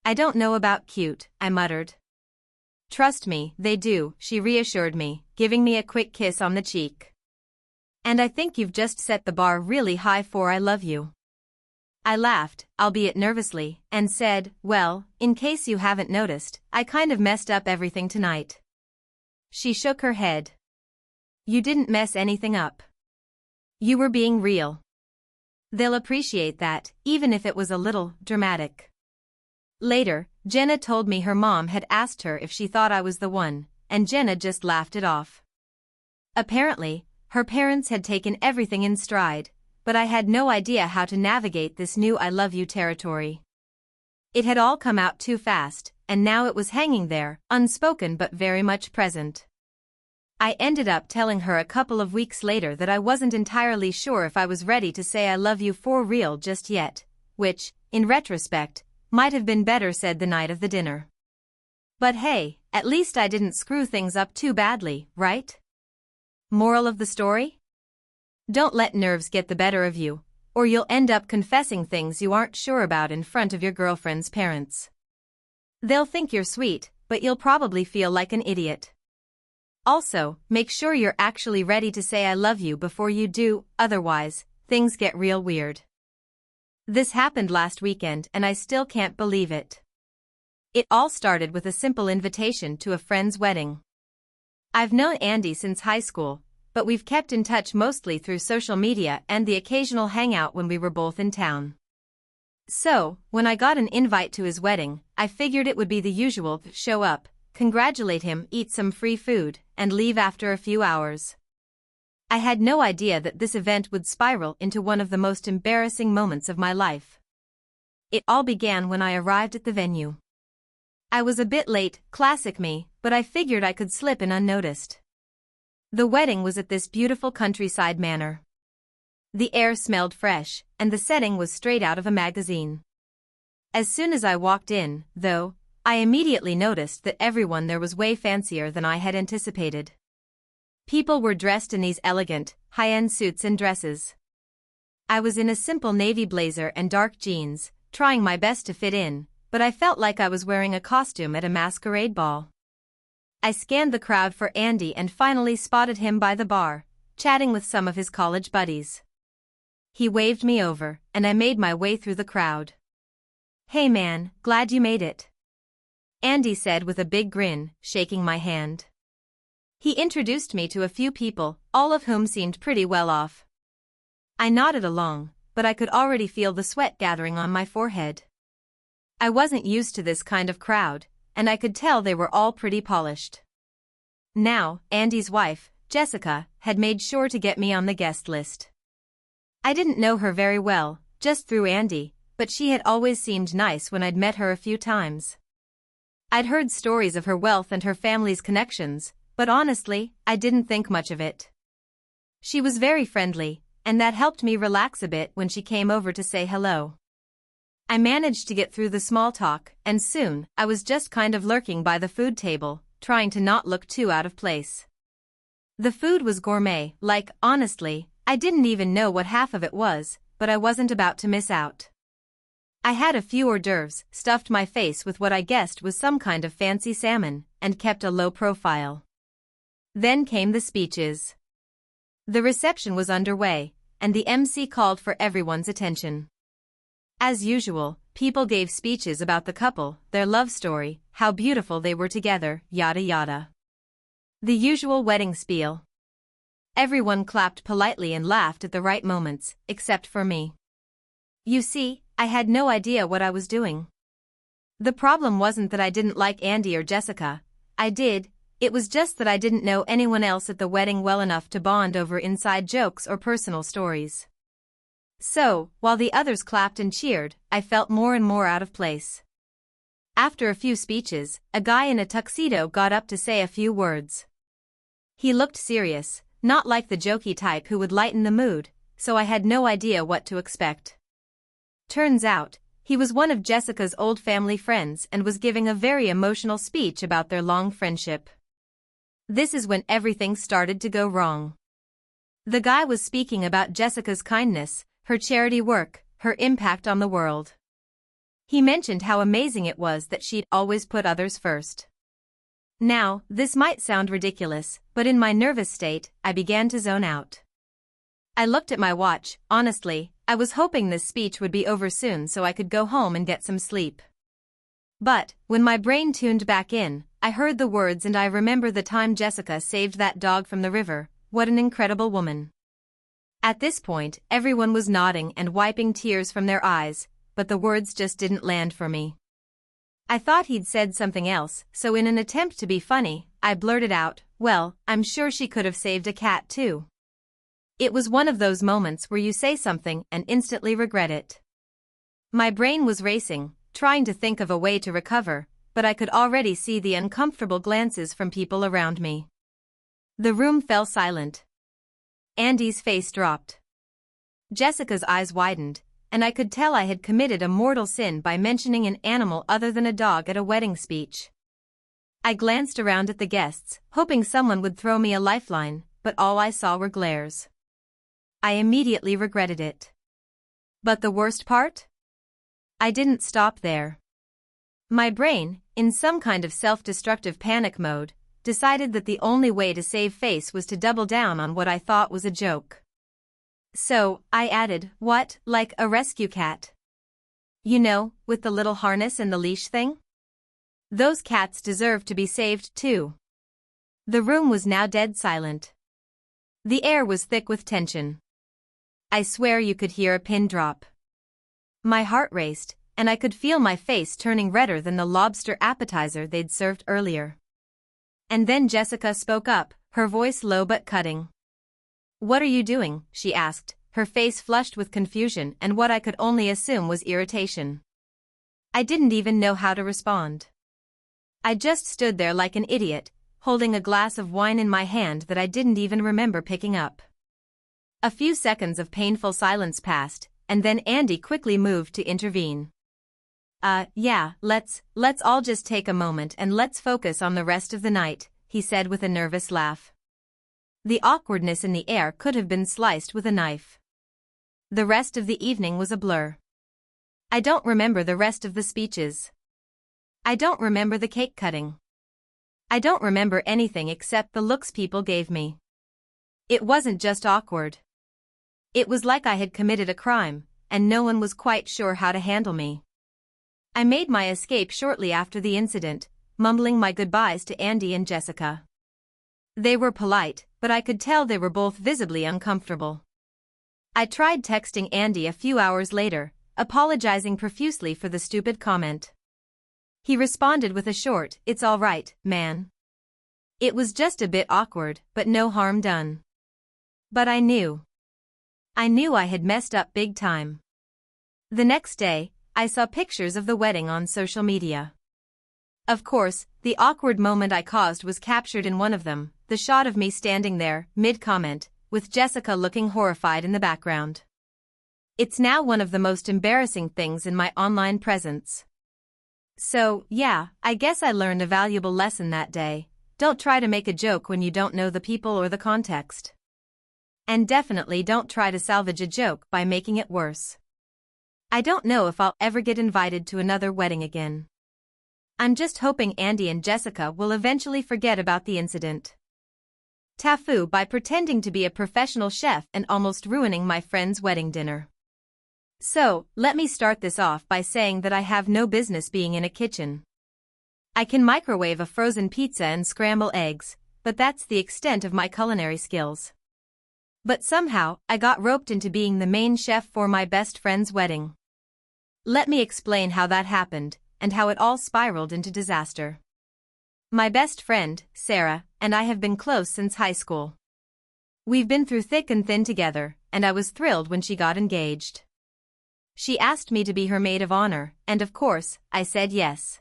"I don't know about cute," I muttered. "Trust me, they do," she reassured me, giving me a quick kiss on the cheek. "And I think you've just set the bar really high for I love you." I laughed, albeit nervously, and said, "Well, in case you haven't noticed, I kind of messed up everything tonight." She shook her head. "You didn't mess anything up. You were being real. They'll appreciate that, even if it was a little dramatic." Later, Jenna told me her mom had asked her if she thought I was the one, and Jenna just laughed it off. Apparently, her parents had taken everything in stride, but I had no idea how to navigate this new "I love you" territory. It had all come out too fast, and now it was hanging there, unspoken but very much present. I ended up telling her a couple of weeks later that I wasn't entirely sure if I was ready to say "I love you" for real just yet, which, in retrospect, might have been better said the night of the dinner. But hey, at least I didn't screw things up too badly, right? Moral of the story? Don't let nerves get the better of you, or you'll end up confessing things you aren't sure about in front of your girlfriend's parents. They'll think you're sweet, but you'll probably feel like an idiot. Also, make sure you're actually ready to say "I love you" before you do, otherwise, things get real weird. This happened last weekend and I still can't believe it. It all started with a simple invitation to a friend's wedding. I've known Andy since high school, but we've kept in touch mostly through social media and the occasional hangout when we were both in town. So, when I got an invite to his wedding, I figured it would be the usual: show up, congratulate him, eat some free food, and leave after a few hours. I had no idea that this event would spiral into one of the most embarrassing moments of my life. It all began when I arrived at the venue. I was a bit late, classic me, but I figured I could slip in unnoticed. The wedding was at this beautiful countryside manor. The air smelled fresh, and the setting was straight out of a magazine. As soon as I walked in, though, I immediately noticed that everyone there was way fancier than I had anticipated. People were dressed in these elegant, high-end suits and dresses. I was in a simple navy blazer and dark jeans, trying my best to fit in, but I felt like I was wearing a costume at a masquerade ball. I scanned the crowd for Andy and finally spotted him by the bar, chatting with some of his college buddies. He waved me over, and I made my way through the crowd. "Hey man, glad you made it," Andy said with a big grin, shaking my hand. He introduced me to a few people, all of whom seemed pretty well off. I nodded along, but I could already feel the sweat gathering on my forehead. I wasn't used to this kind of crowd, and I could tell they were all pretty polished. Now, Andy's wife, Jessica, had made sure to get me on the guest list. I didn't know her very well, just through Andy, but she had always seemed nice when I'd met her a few times. I'd heard stories of her wealth and her family's connections, but honestly, I didn't think much of it. She was very friendly, and that helped me relax a bit when she came over to say hello. I managed to get through the small talk, and soon, I was just kind of lurking by the food table, trying to not look too out of place. The food was gourmet, like, honestly, I didn't even know what half of it was, but I wasn't about to miss out. I had a few hors d'oeuvres, stuffed my face with what I guessed was some kind of fancy salmon, and kept a low profile. Then came the speeches. The reception was underway, and the MC called for everyone's attention. As usual, people gave speeches about the couple, their love story, how beautiful they were together, yada yada. The usual wedding spiel. Everyone clapped politely and laughed at the right moments, except for me. You see, I had no idea what I was doing. The problem wasn't that I didn't like Andy or Jessica. I did. It was just that I didn't know anyone else at the wedding well enough to bond over inside jokes or personal stories. So, while the others clapped and cheered, I felt more and more out of place. After a few speeches, a guy in a tuxedo got up to say a few words. He looked serious, not like the jokey type who would lighten the mood, so I had no idea what to expect. Turns out, he was one of Jessica's old family friends and was giving a very emotional speech about their long friendship. This is when everything started to go wrong. The guy was speaking about Jessica's kindness, her charity work, her impact on the world. He mentioned how amazing it was that she'd always put others first. Now, this might sound ridiculous, but in my nervous state, I began to zone out. I looked at my watch. Honestly, I was hoping this speech would be over soon so I could go home and get some sleep. But, when my brain tuned back in, I heard the words and I remember the time Jessica saved that dog from the river. What an incredible woman. At this point, everyone was nodding and wiping tears from their eyes, but the words just didn't land for me. I thought he'd said something else, so in an attempt to be funny, I blurted out, "Well, I'm sure she could have saved a cat too." It was one of those moments where you say something and instantly regret it. My brain was racing, trying to think of a way to recover, but I could already see the uncomfortable glances from people around me. The room fell silent. Andy's face dropped. Jessica's eyes widened, and I could tell I had committed a mortal sin by mentioning an animal other than a dog at a wedding speech. I glanced around at the guests, hoping someone would throw me a lifeline, but all I saw were glares. I immediately regretted it. But the worst part? I didn't stop there. My brain, in some kind of self-destructive panic mode, decided that the only way to save face was to double down on what I thought was a joke. So, I added, "What, like a rescue cat? You know, with the little harness and the leash thing? Those cats deserve to be saved too." The room was now dead silent. The air was thick with tension. I swear you could hear a pin drop. My heart raced, and I could feel my face turning redder than the lobster appetizer they'd served earlier. And then Jessica spoke up, her voice low but cutting. "What are you doing?" she asked, her face flushed with confusion and what I could only assume was irritation. I didn't even know how to respond. I just stood there like an idiot, holding a glass of wine in my hand that I didn't even remember picking up. A few seconds of painful silence passed, and then Andy quickly moved to intervene. Yeah, let's all just take a moment and let's focus on the rest of the night," he said with a nervous laugh. The awkwardness in the air could have been sliced with a knife. The rest of the evening was a blur. I don't remember the rest of the speeches. I don't remember the cake cutting. I don't remember anything except the looks people gave me. It wasn't just awkward. It was like I had committed a crime, and no one was quite sure how to handle me. I made my escape shortly after the incident, mumbling my goodbyes to Andy and Jessica. They were polite, but I could tell they were both visibly uncomfortable. I tried texting Andy a few hours later, apologizing profusely for the stupid comment. He responded with a short, "It's all right, man." It was just a bit awkward, but no harm done. But I knew I had messed up big time. The next day, I saw pictures of the wedding on social media. Of course, the awkward moment I caused was captured in one of them, the shot of me standing there, mid-comment, with Jessica looking horrified in the background. It's now one of the most embarrassing things in my online presence. So, yeah, I guess I learned a valuable lesson that day. Don't try to make a joke when you don't know the people or the context. And definitely don't try to salvage a joke by making it worse. I don't know if I'll ever get invited to another wedding again. I'm just hoping Andy and Jessica will eventually forget about the incident. TIFU by pretending to be a professional chef and almost ruining my friend's wedding dinner. So, let me start this off by saying that I have no business being in a kitchen. I can microwave a frozen pizza and scramble eggs, but that's the extent of my culinary skills. But somehow, I got roped into being the main chef for my best friend's wedding. Let me explain how that happened, and how it all spiraled into disaster. My best friend, Sarah, and I have been close since high school. We've been through thick and thin together, and I was thrilled when she got engaged. She asked me to be her maid of honor, and of course, I said yes.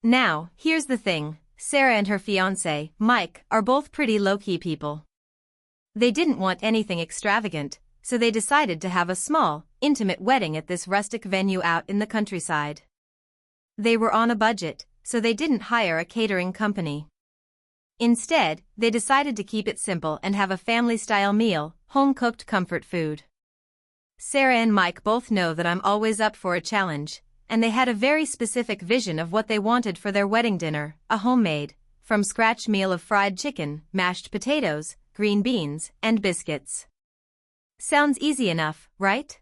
Now, here's the thing, Sarah and her fiancé, Mike, are both pretty low-key people. They didn't want anything extravagant, so they decided to have a small, intimate wedding at this rustic venue out in the countryside. They were on a budget, so they didn't hire a catering company. Instead, they decided to keep it simple and have a family-style meal, home-cooked comfort food. Sarah and Mike both know that I'm always up for a challenge, and they had a very specific vision of what they wanted for their wedding dinner, a homemade, from-scratch meal of fried chicken, mashed potatoes, green beans, and biscuits. Sounds easy enough, right?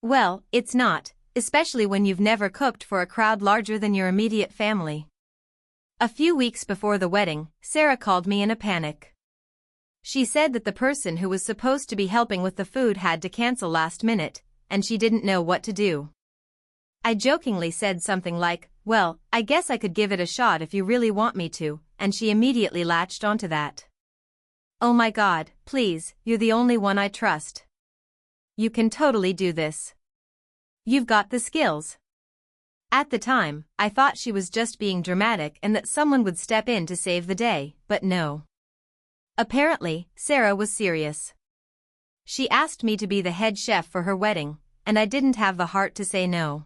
Well, it's not, especially when you've never cooked for a crowd larger than your immediate family. A few weeks before the wedding, Sarah called me in a panic. She said that the person who was supposed to be helping with the food had to cancel last minute, and she didn't know what to do. I jokingly said something like, "Well, I guess I could give it a shot if you really want me to," and she immediately latched onto that. "Oh my God, please, you're the only one I trust. You can totally do this. You've got the skills." At the time, I thought she was just being dramatic and that someone would step in to save the day, but no. Apparently, Sarah was serious. She asked me to be the head chef for her wedding, and I didn't have the heart to say no.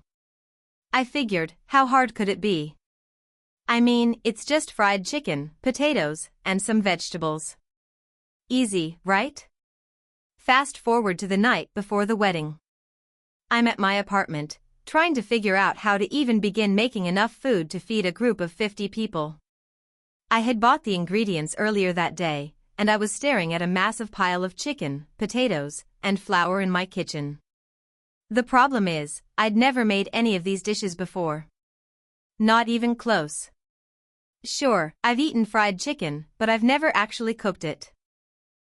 I figured, how hard could it be? I mean, it's just fried chicken, potatoes, and some vegetables. Easy, right? Fast forward to the night before the wedding. I'm at my apartment, trying to figure out how to even begin making enough food to feed a group of 50 people. I had bought the ingredients earlier that day, and I was staring at a massive pile of chicken, potatoes, and flour in my kitchen. The problem is, I'd never made any of these dishes before. Not even close. Sure, I've eaten fried chicken, but I've never actually cooked it.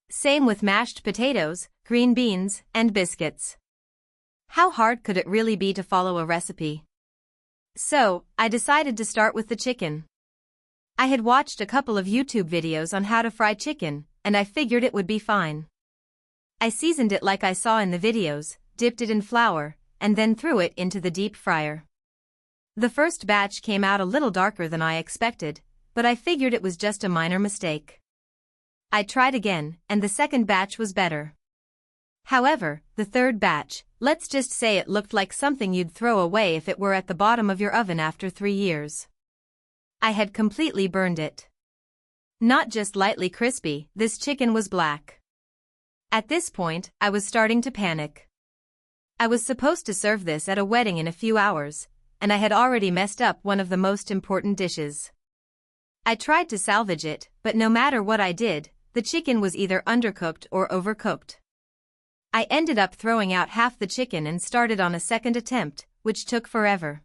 Same with mashed potatoes, green beans, and biscuits. How hard could it really be to follow a recipe? So, I decided to start with the chicken. I had watched a couple of YouTube videos on how to fry chicken, and I figured it would be fine. I seasoned it like I saw in the videos, dipped it in flour, and then threw it into the deep fryer. The first batch came out a little darker than I expected, but I figured it was just a minor mistake. I tried again, and the second batch was better. However, the third batch, let's just say it looked like something you'd throw away if it were at the bottom of your oven after 3 years. I had completely burned it. Not just lightly crispy, this chicken was black. At this point, I was starting to panic. I was supposed to serve this at a wedding in a few hours, and I had already messed up one of the most important dishes. I tried to salvage it, but no matter what I did, the chicken was either undercooked or overcooked. I ended up throwing out half the chicken and started on a second attempt, which took forever.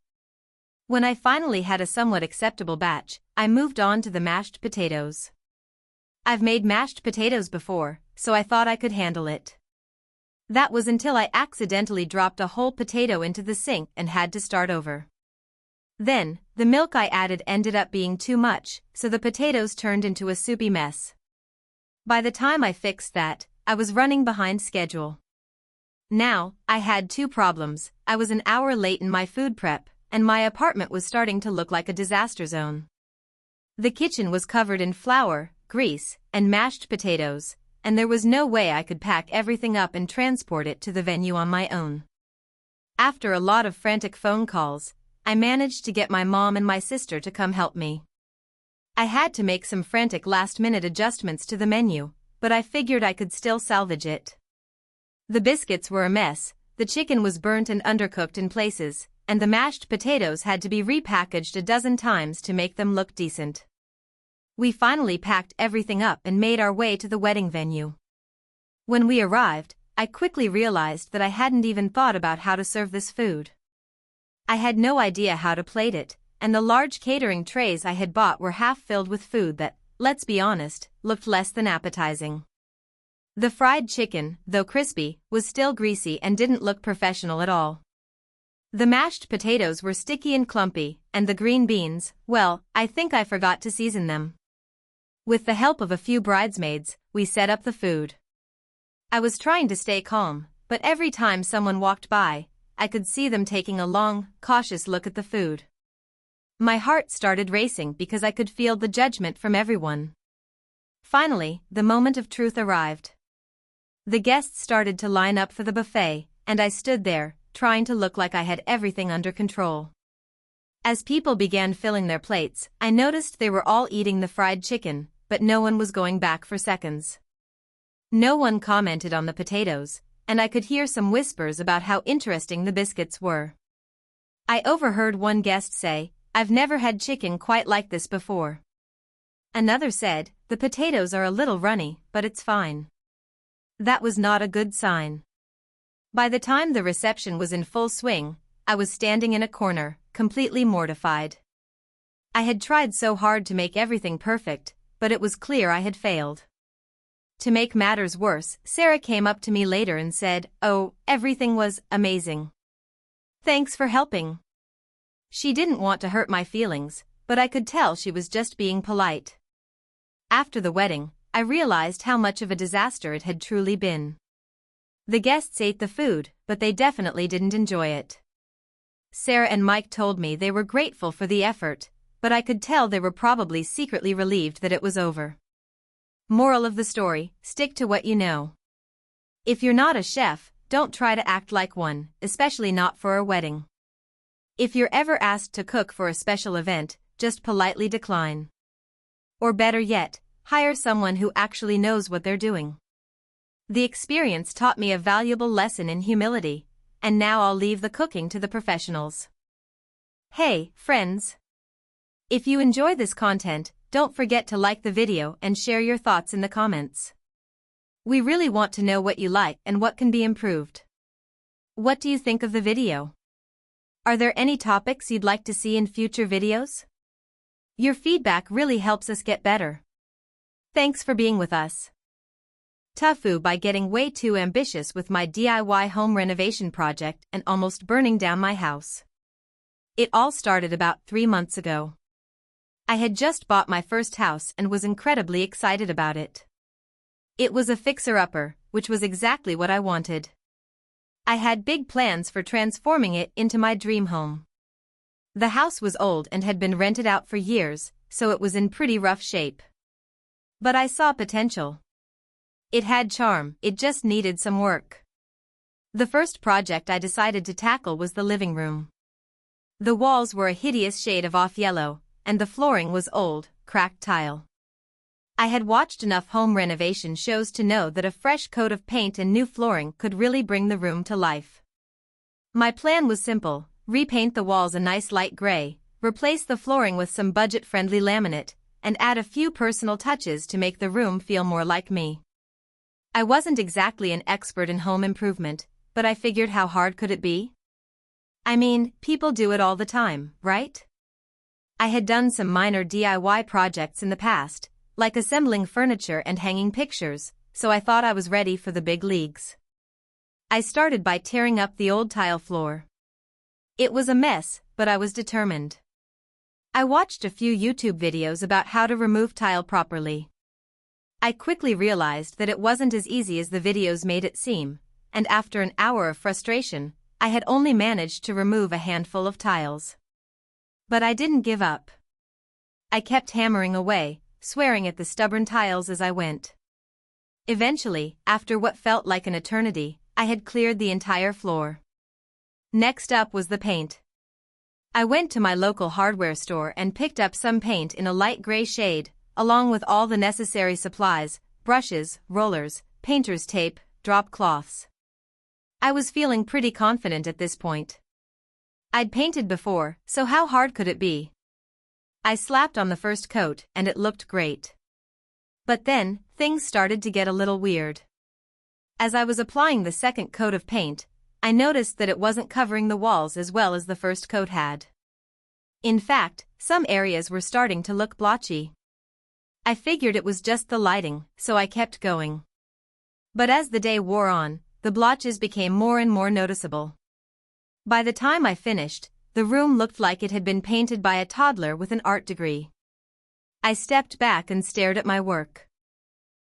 When I finally had a somewhat acceptable batch, I moved on to the mashed potatoes. I've made mashed potatoes before, so I thought I could handle it. That was until I accidentally dropped a whole potato into the sink and had to start over. Then, the milk I added ended up being too much, so the potatoes turned into a soupy mess. By the time I fixed that, I was running behind schedule. Now, I had 2 problems. I was an hour late in my food prep, and my apartment was starting to look like a disaster zone. The kitchen was covered in flour, grease, and mashed potatoes, and there was no way I could pack everything up and transport it to the venue on my own. After a lot of frantic phone calls, I managed to get my mom and my sister to come help me. I had to make some frantic last-minute adjustments to the menu, but I figured I could still salvage it. The biscuits were a mess, the chicken was burnt and undercooked in places, and the mashed potatoes had to be repackaged a dozen times to make them look decent. We finally packed everything up and made our way to the wedding venue. When we arrived, I quickly realized that I hadn't even thought about how to serve this food. I had no idea how to plate it, and the large catering trays I had bought were half filled with food that, let's be honest, looked less than appetizing. The fried chicken, though crispy, was still greasy and didn't look professional at all. The mashed potatoes were sticky and clumpy, and the green beans, well, I think I forgot to season them. With the help of a few bridesmaids, we set up the food. I was trying to stay calm, but every time someone walked by, I could see them taking a long, cautious look at the food. My heart started racing because I could feel the judgment from everyone. Finally, the moment of truth arrived. The guests started to line up for the buffet, and I stood there, trying to look like I had everything under control. As people began filling their plates, I noticed they were all eating the fried chicken, but no one was going back for seconds. No one commented on the potatoes, and I could hear some whispers about how interesting the biscuits were. I overheard one guest say, "I've never had chicken quite like this before." Another said, "The potatoes are a little runny, but it's fine." That was not a good sign. By the time the reception was in full swing, I was standing in a corner, completely mortified. I had tried so hard to make everything perfect, but it was clear I had failed. To make matters worse, Sarah came up to me later and said, "Oh, everything was amazing. Thanks for helping." She didn't want to hurt my feelings, but I could tell she was just being polite. After the wedding, I realized how much of a disaster it had truly been. The guests ate the food, but they definitely didn't enjoy it. Sarah and Mike told me they were grateful for the effort, but I could tell they were probably secretly relieved that it was over. Moral of the story, stick to what you know. If you're not a chef, don't try to act like one, especially not for a wedding. If you're ever asked to cook for a special event, just politely decline. Or better yet, hire someone who actually knows what they're doing. The experience taught me a valuable lesson in humility, and now I'll leave the cooking to the professionals. Hey, friends! If you enjoy this content, don't forget to like the video and share your thoughts in the comments. We really want to know what you like and what can be improved. What do you think of the video? Are there any topics you'd like to see in future videos? Your feedback really helps us get better. Thanks for being with us. TIFU by getting way too ambitious with my DIY home renovation project and almost burning down my house. It all started about 3 months ago. I had just bought my first house and was incredibly excited about it. It was a fixer-upper, which was exactly what I wanted. I had big plans for transforming it into my dream home. The house was old and had been rented out for years, so it was in pretty rough shape. But I saw potential. It had charm, it just needed some work. The first project I decided to tackle was the living room. The walls were a hideous shade of off yellow, and the flooring was old, cracked tile. I had watched enough home renovation shows to know that a fresh coat of paint and new flooring could really bring the room to life. My plan was simple: repaint the walls a nice light gray, replace the flooring with some budget-friendly laminate, and add a few personal touches to make the room feel more like me. I wasn't exactly an expert in home improvement, but I figured, how hard could it be? I mean, people do it all the time, right? I had done some minor DIY projects in the past, like assembling furniture and hanging pictures, so I thought I was ready for the big leagues. I started by tearing up the old tile floor. It was a mess, but I was determined. I watched a few YouTube videos about how to remove tile properly. I quickly realized that it wasn't as easy as the videos made it seem, and after an hour of frustration, I had only managed to remove a handful of tiles. But I didn't give up. I kept hammering away, swearing at the stubborn tiles as I went. Eventually, after what felt like an eternity, I had cleared the entire floor. Next up was the paint. I went to my local hardware store and picked up some paint in a light gray shade, along with all the necessary supplies: brushes, rollers, painter's tape, drop cloths. I was feeling pretty confident at this point. I'd painted before, so how hard could it be? I slapped on the first coat, and it looked great. But then, things started to get a little weird. As I was applying the second coat of paint, I noticed that it wasn't covering the walls as well as the first coat had. In fact, some areas were starting to look blotchy. I figured it was just the lighting, so I kept going. But as the day wore on, the blotches became more and more noticeable. By the time I finished, the room looked like it had been painted by a toddler with an art degree. I stepped back and stared at my work.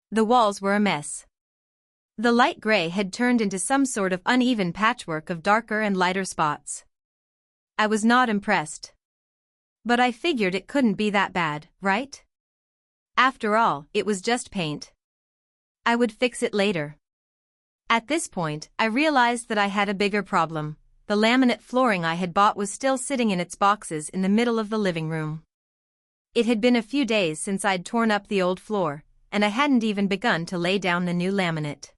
The walls were a mess. The light gray had turned into some sort of uneven patchwork of darker and lighter spots. I was not impressed. But I figured it couldn't be that bad, right? After all, it was just paint. I would fix it later. At this point, I realized that I had a bigger problem. The laminate flooring I had bought was still sitting in its boxes in the middle of the living room. It had been a few days since I'd torn up the old floor, and I hadn't even begun to lay down the new laminate.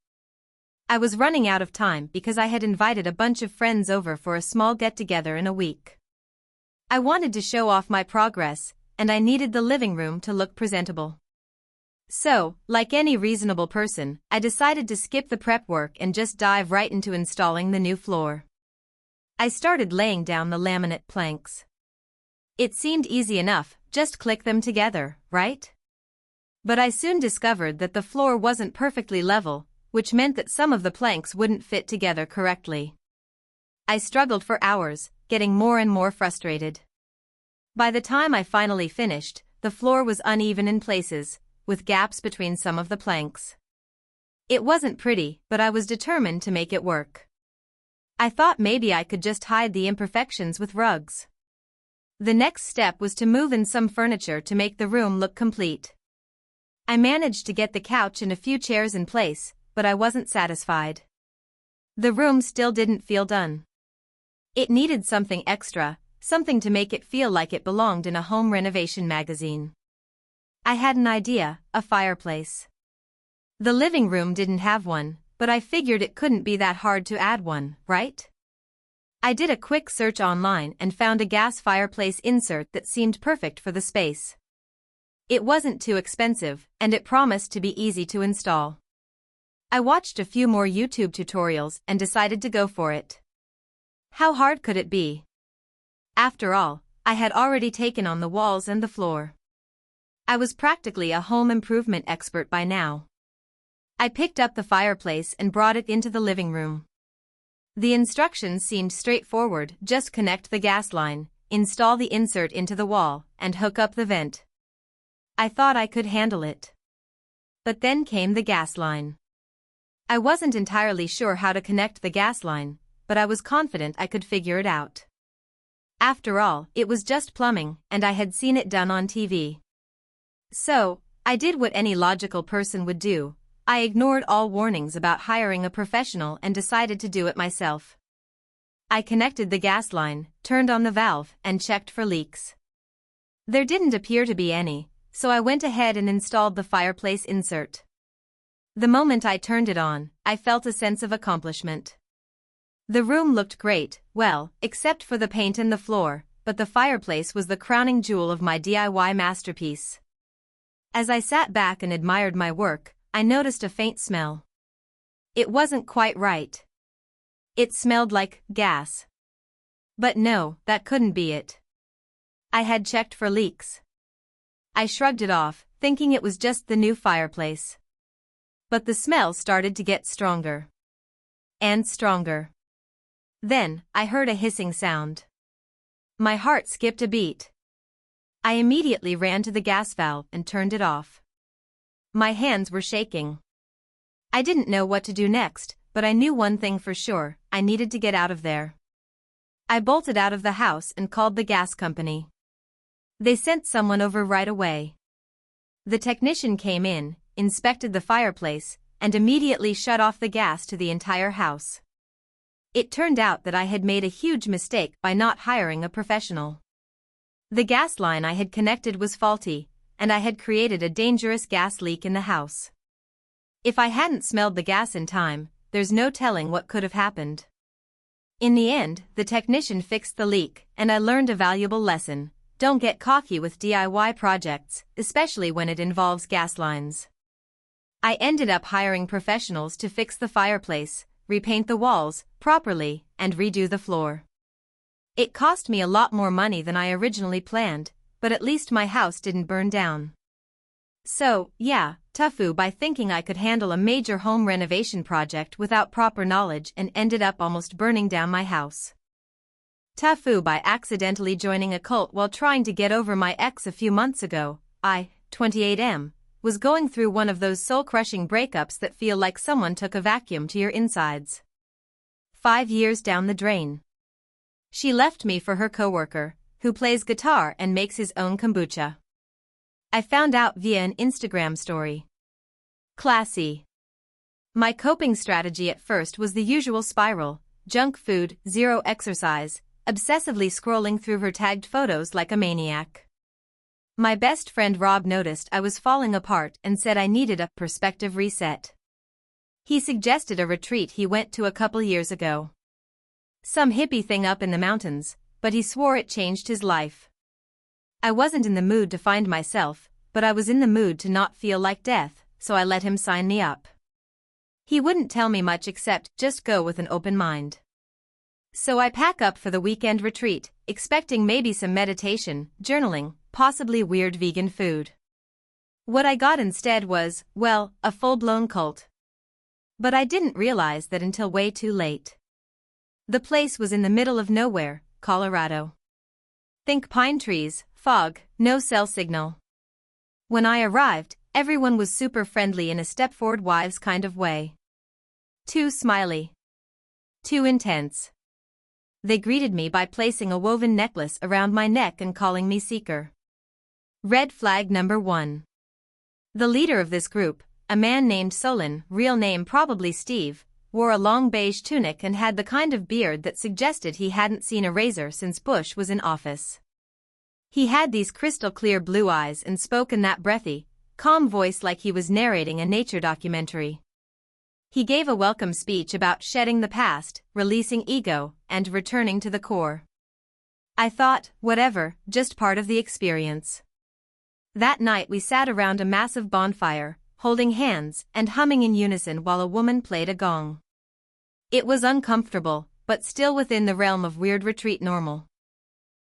I was running out of time because I had invited a bunch of friends over for a small get-together in a week. I wanted to show off my progress, and I needed the living room to look presentable. So, like any reasonable person, I decided to skip the prep work and just dive right into installing the new floor. I started laying down the laminate planks. It seemed easy enough, just click them together, right? But I soon discovered that the floor wasn't perfectly level, which meant that some of the planks wouldn't fit together correctly. I struggled for hours, getting more and more frustrated. By the time I finally finished, the floor was uneven in places, with gaps between some of the planks. It wasn't pretty, but I was determined to make it work. I thought maybe I could just hide the imperfections with rugs. The next step was to move in some furniture to make the room look complete. I managed to get the couch and a few chairs in place, but I wasn't satisfied. The room still didn't feel done. It needed something extra, something to make it feel like it belonged in a home renovation magazine. I had an idea: a fireplace. The living room didn't have one, but I figured it couldn't be that hard to add one, right? I did a quick search online and found a gas fireplace insert that seemed perfect for the space. It wasn't too expensive, and it promised to be easy to install. I watched a few more YouTube tutorials and decided to go for it. How hard could it be? After all, I had already taken on the walls and the floor. I was practically a home improvement expert by now. I picked up the fireplace and brought it into the living room. The instructions seemed straightforward: just connect the gas line, install the insert into the wall, and hook up the vent. I thought I could handle it. But then came the gas line. I wasn't entirely sure how to connect the gas line, but I was confident I could figure it out. After all, it was just plumbing, and I had seen it done on TV. So, I did what any logical person would do. I ignored all warnings about hiring a professional and decided to do it myself. I connected the gas line, turned on the valve, and checked for leaks. There didn't appear to be any, so I went ahead and installed the fireplace insert. The moment I turned it on, I felt a sense of accomplishment. The room looked great, well, except for the paint and the floor, but the fireplace was the crowning jewel of my DIY masterpiece. As I sat back and admired my work, I noticed a faint smell. It wasn't quite right. It smelled like gas. But no, that couldn't be it. I had checked for leaks. I shrugged it off, thinking it was just the new fireplace. But the smell started to get stronger. And stronger. Then, I heard a hissing sound. My heart skipped a beat. I immediately ran to the gas valve and turned it off. My hands were shaking. I didn't know what to do next, but I knew one thing for sure: I needed to get out of there. I bolted out of the house and called the gas company. They sent someone over right away. The technician came in, inspected the fireplace, and immediately shut off the gas to the entire house. It turned out that I had made a huge mistake by not hiring a professional. The gas line I had connected was faulty, and I had created a dangerous gas leak in the house. If I hadn't smelled the gas in time, there's no telling what could have happened. In the end, the technician fixed the leak, and I learned a valuable lesson: don't get cocky with DIY projects, especially when it involves gas lines. I ended up hiring professionals to fix the fireplace, repaint the walls properly, and redo the floor. It cost me a lot more money than I originally planned, but at least my house didn't burn down. So, yeah, TIFU by thinking I could handle a major home renovation project without proper knowledge and ended up almost burning down my house. TIFU by accidentally joining a cult while trying to get over my ex a few months ago. I, 28M, was going through one of those soul-crushing breakups that feel like someone took a vacuum to your insides. 5 years down the drain. She left me for her coworker, who plays guitar and makes his own kombucha. I found out via an Instagram story. Classy. My coping strategy at first was the usual spiral: junk food, zero exercise, obsessively scrolling through her tagged photos like a maniac. My best friend Rob noticed I was falling apart and said I needed a perspective reset. He suggested a retreat he went to a couple years ago. Some hippie thing up in the mountains, but he swore it changed his life. I wasn't in the mood to find myself, but I was in the mood to not feel like death, so I let him sign me up. He wouldn't tell me much except just go with an open mind. So I pack up for the weekend retreat, expecting maybe some meditation, journaling, possibly weird vegan food. What I got instead was, well, a full-blown cult. But I didn't realize that until way too late. The place was in the middle of nowhere, Colorado. Think pine trees, fog, no cell signal. When I arrived, everyone was super friendly in a Stepford Wives kind of way. Too smiley. Too intense. They greeted me by placing a woven necklace around my neck and calling me Seeker. Red flag number 1. The leader of this group, a man named Solon, real name probably Steve, wore a long beige tunic and had the kind of beard that suggested he hadn't seen a razor since Bush was in office. He had these crystal-clear blue eyes and spoke in that breathy, calm voice like he was narrating a nature documentary. He gave a welcome speech about shedding the past, releasing ego, and returning to the core. I thought, whatever, just part of the experience. That night we sat around a massive bonfire, holding hands and humming in unison while a woman played a gong. It was uncomfortable, but still within the realm of weird retreat normal.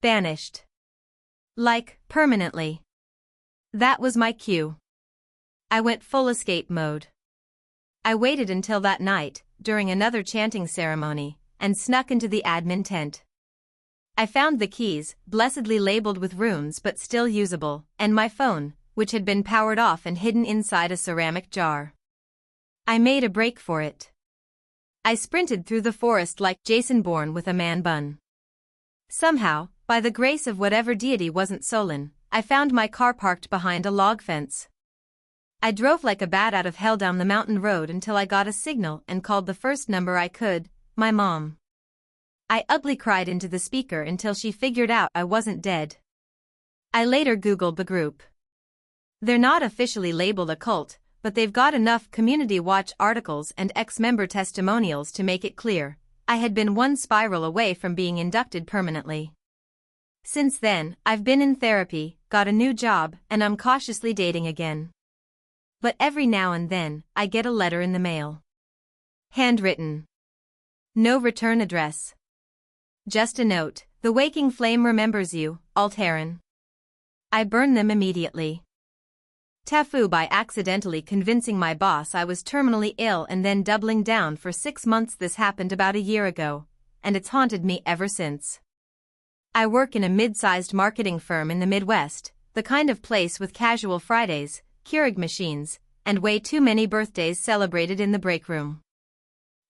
Banished. Like, permanently. That was my cue. I went full escape mode. I waited until that night, during another chanting ceremony, and snuck into the admin tent. I found the keys, blessedly labeled with runes but still usable, and my phone, which had been powered off and hidden inside a ceramic jar. I made a break for it. I sprinted through the forest like Jason Bourne with a man bun. Somehow, by the grace of whatever deity wasn't Solon, I found my car parked behind a log fence. I drove like a bat out of hell down the mountain road until I got a signal and called the first number I could, my mom. I ugly cried into the speaker until she figured out I wasn't dead. I later Googled the group. They're not officially labeled a cult, but they've got enough community watch articles and ex-member testimonials to make it clear I had been one spiral away from being inducted permanently. Since then, I've been in therapy, got a new job, and I'm cautiously dating again. But every now and then, I get a letter in the mail. Handwritten. No return address. Just a note, the waking flame remembers you, Altaran. I burn them immediately. TIFU by accidentally convincing my boss I was terminally ill and then doubling down for 6 months. This happened about a year ago, and it's haunted me ever since. I work in a mid-sized marketing firm in the Midwest, the kind of place with casual Fridays, Keurig machines, and way too many birthdays celebrated in the break room.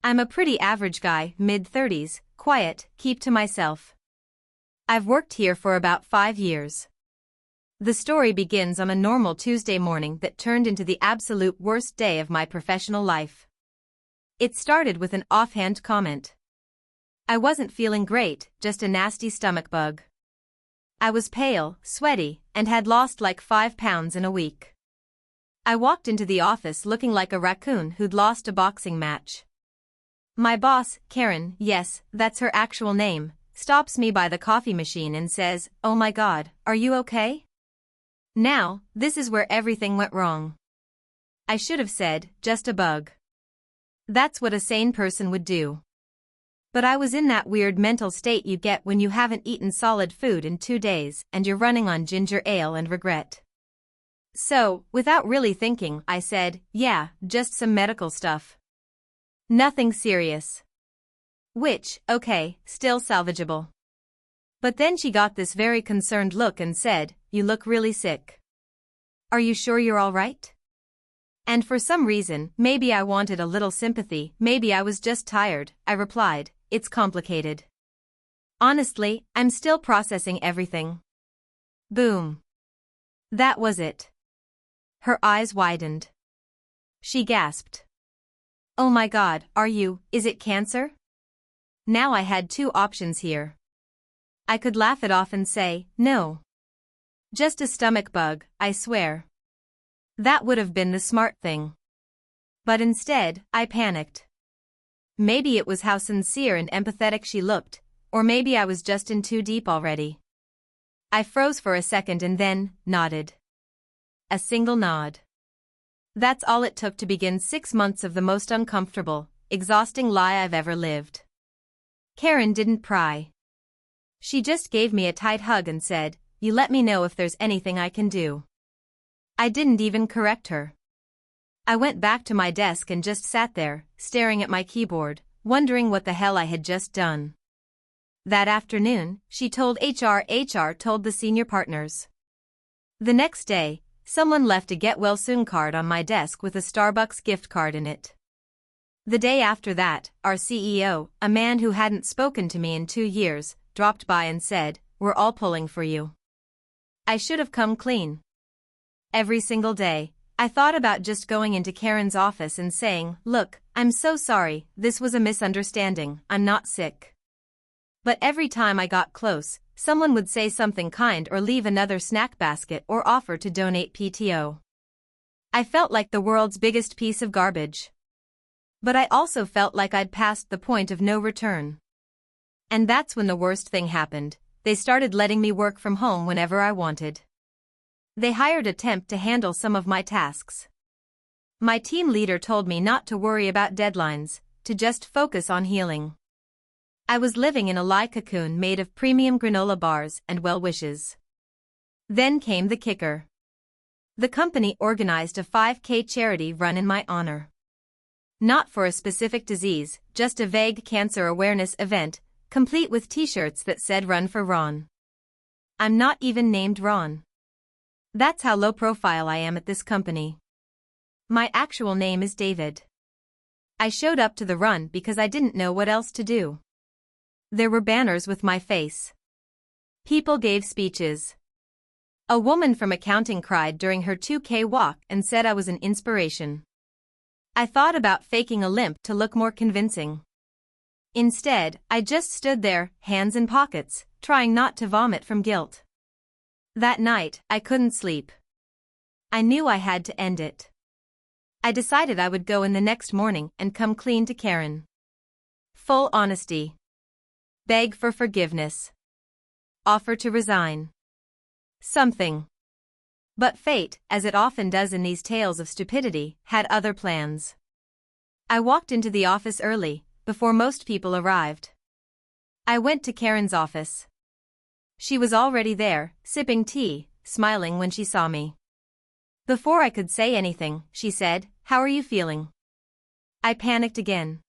I'm a pretty average guy, mid-30s, quiet, keep to myself. I've worked here for about 5 years. The story begins on a normal Tuesday morning that turned into the absolute worst day of my professional life. It started with an offhand comment. I wasn't feeling great, just a nasty stomach bug. I was pale, sweaty, and had lost like 5 pounds in a week. I walked into the office looking like a raccoon who'd lost a boxing match. My boss, Karen, yes, that's her actual name, stops me by the coffee machine and says, "Oh my God, are you okay?" Now, this is where everything went wrong. I should have said, just a bug. That's what a sane person would do. But I was in that weird mental state you get when you haven't eaten solid food in 2 days and you're running on ginger ale and regret. So, without really thinking, I said, yeah, just some medical stuff. Nothing serious. Which, okay, still salvageable. But then she got this very concerned look and said, "You look really sick. Are you sure you're all right?" And for some reason, maybe I wanted a little sympathy, maybe I was just tired, I replied, "It's complicated. Honestly, I'm still processing everything." Boom. That was it. Her eyes widened. She gasped. "Oh my God, is it cancer?" Now I had 2 options here. I could laugh it off and say, "No. Just a stomach bug, I swear." That would have been the smart thing. But instead, I panicked. Maybe it was how sincere and empathetic she looked, or maybe I was just in too deep already. I froze for a second and then nodded. A single nod. That's all it took to begin 6 months of the most uncomfortable, exhausting lie I've ever lived. Karen didn't pry. She just gave me a tight hug and said, "You let me know if there's anything I can do." I didn't even correct her. I went back to my desk and just sat there, staring at my keyboard, wondering what the hell I had just done. That afternoon, she told HR. HR told the senior partners. The next day, someone left a get well soon card on my desk with a Starbucks gift card in it. The day after that, our CEO, a man who hadn't spoken to me in 2 years, dropped by and said, "We're all pulling for you." I should have come clean. Every single day, I thought about just going into Karen's office and saying, "Look, I'm so sorry, this was a misunderstanding, I'm not sick." But every time I got close, someone would say something kind or leave another snack basket or offer to donate PTO. I felt like the world's biggest piece of garbage. But I also felt like I'd passed the point of no return. And that's when the worst thing happened. They started letting me work from home whenever I wanted. They hired a temp to handle some of my tasks. My team leader told me not to worry about deadlines, to just focus on healing. I was living in a lie cocoon made of premium granola bars and well wishes. Then came the kicker. The company organized a 5K charity run in my honor. Not for a specific disease, just a vague cancer awareness event, complete with t-shirts that said "Run for Ron." I'm not even named Ron. That's how low profile I am at this company. My actual name is David. I showed up to the run because I didn't know what else to do. There were banners with my face. People gave speeches. A woman from accounting cried during her 2K walk and said I was an inspiration. I thought about faking a limp to look more convincing. Instead, I just stood there, hands in pockets, trying not to vomit from guilt. That night, I couldn't sleep. I knew I had to end it. I decided I would go in the next morning and come clean to Karen. Full honesty. Beg for forgiveness. Offer to resign. Something. But fate, as it often does in these tales of stupidity, had other plans. I walked into the office early, before most people arrived. I went to Karen's office. She was already there, sipping tea, smiling when she saw me. Before I could say anything, she said, "How are you feeling?" I panicked again.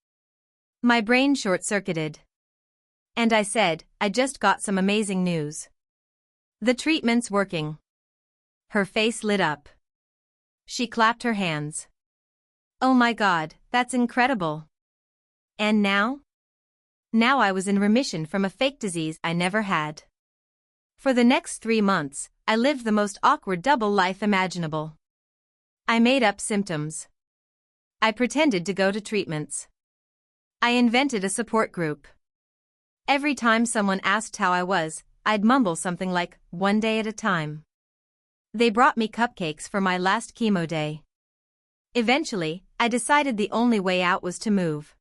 My brain short-circuited. And I said, "I just got some amazing news. The treatment's working." Her face lit up. She clapped her hands. Oh my God, that's incredible. And now? Now I was in remission from a fake disease I never had. For the next 3 months, I lived the most awkward double life imaginable. I made up symptoms. I pretended to go to treatments. I invented a support group. Every time someone asked how I was, I'd mumble something like, one day at a time. They brought me cupcakes for my last chemo day. Eventually, I decided the only way out was to move.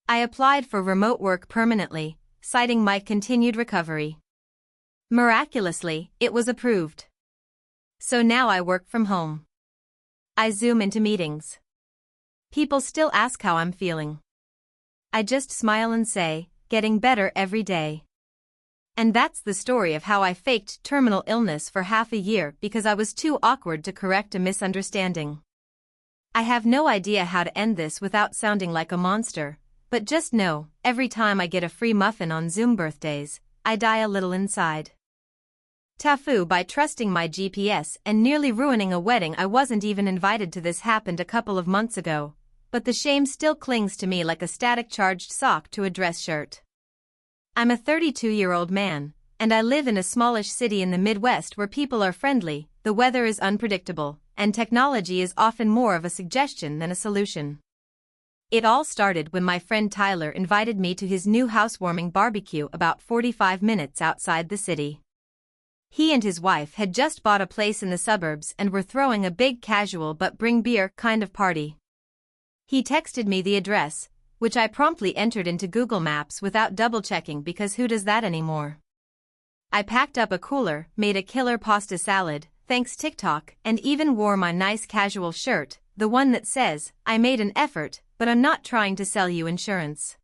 I applied for remote work permanently, citing my continued recovery. Miraculously, it was approved. So now I work from home. I Zoom into meetings. People still ask how I'm feeling. I just smile and say, getting better every day. And that's the story of how I faked terminal illness for half a year because I was too awkward to correct a misunderstanding. I have no idea how to end this without sounding like a monster, but just know, every time I get a free muffin on Zoom birthdays, I die a little inside. TIFU by trusting my GPS and nearly ruining a wedding I wasn't even invited to. This happened a couple of months ago, but the shame still clings to me like a static-charged sock to a dress shirt. I'm a 32-year-old man, and I live in a smallish city in the Midwest where people are friendly, the weather is unpredictable, and technology is often more of a suggestion than a solution. It all started when my friend Tyler invited me to his new housewarming barbecue about 45 minutes outside the city. He and his wife had just bought a place in the suburbs and were throwing a big casual but bring beer kind of party. He texted me the address, which I promptly entered into Google Maps without double-checking because who does that anymore? I packed up a cooler, made a killer pasta salad, thanks TikTok, and even wore my nice casual shirt, the one that says, I made an effort, but I'm not trying to sell you insurance.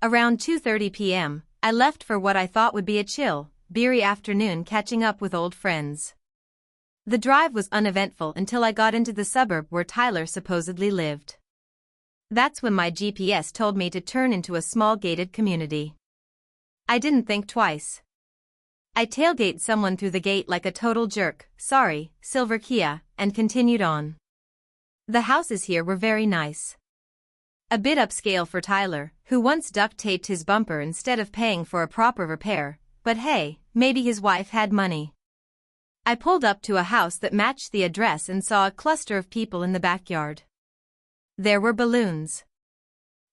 Around 2:30 p.m., I left for what I thought would be a chill, beery afternoon catching up with old friends. The drive was uneventful until I got into the suburb where Tyler supposedly lived. That's when my GPS told me to turn into a small gated community. I didn't think twice. I tailgate someone through the gate like a total jerk, sorry, silver Kia, and continued on. The houses here were very nice. A bit upscale for Tyler, who once duct taped his bumper instead of paying for a proper repair, but hey, maybe his wife had money. I pulled up to a house that matched the address and saw a cluster of people in the backyard. There were balloons,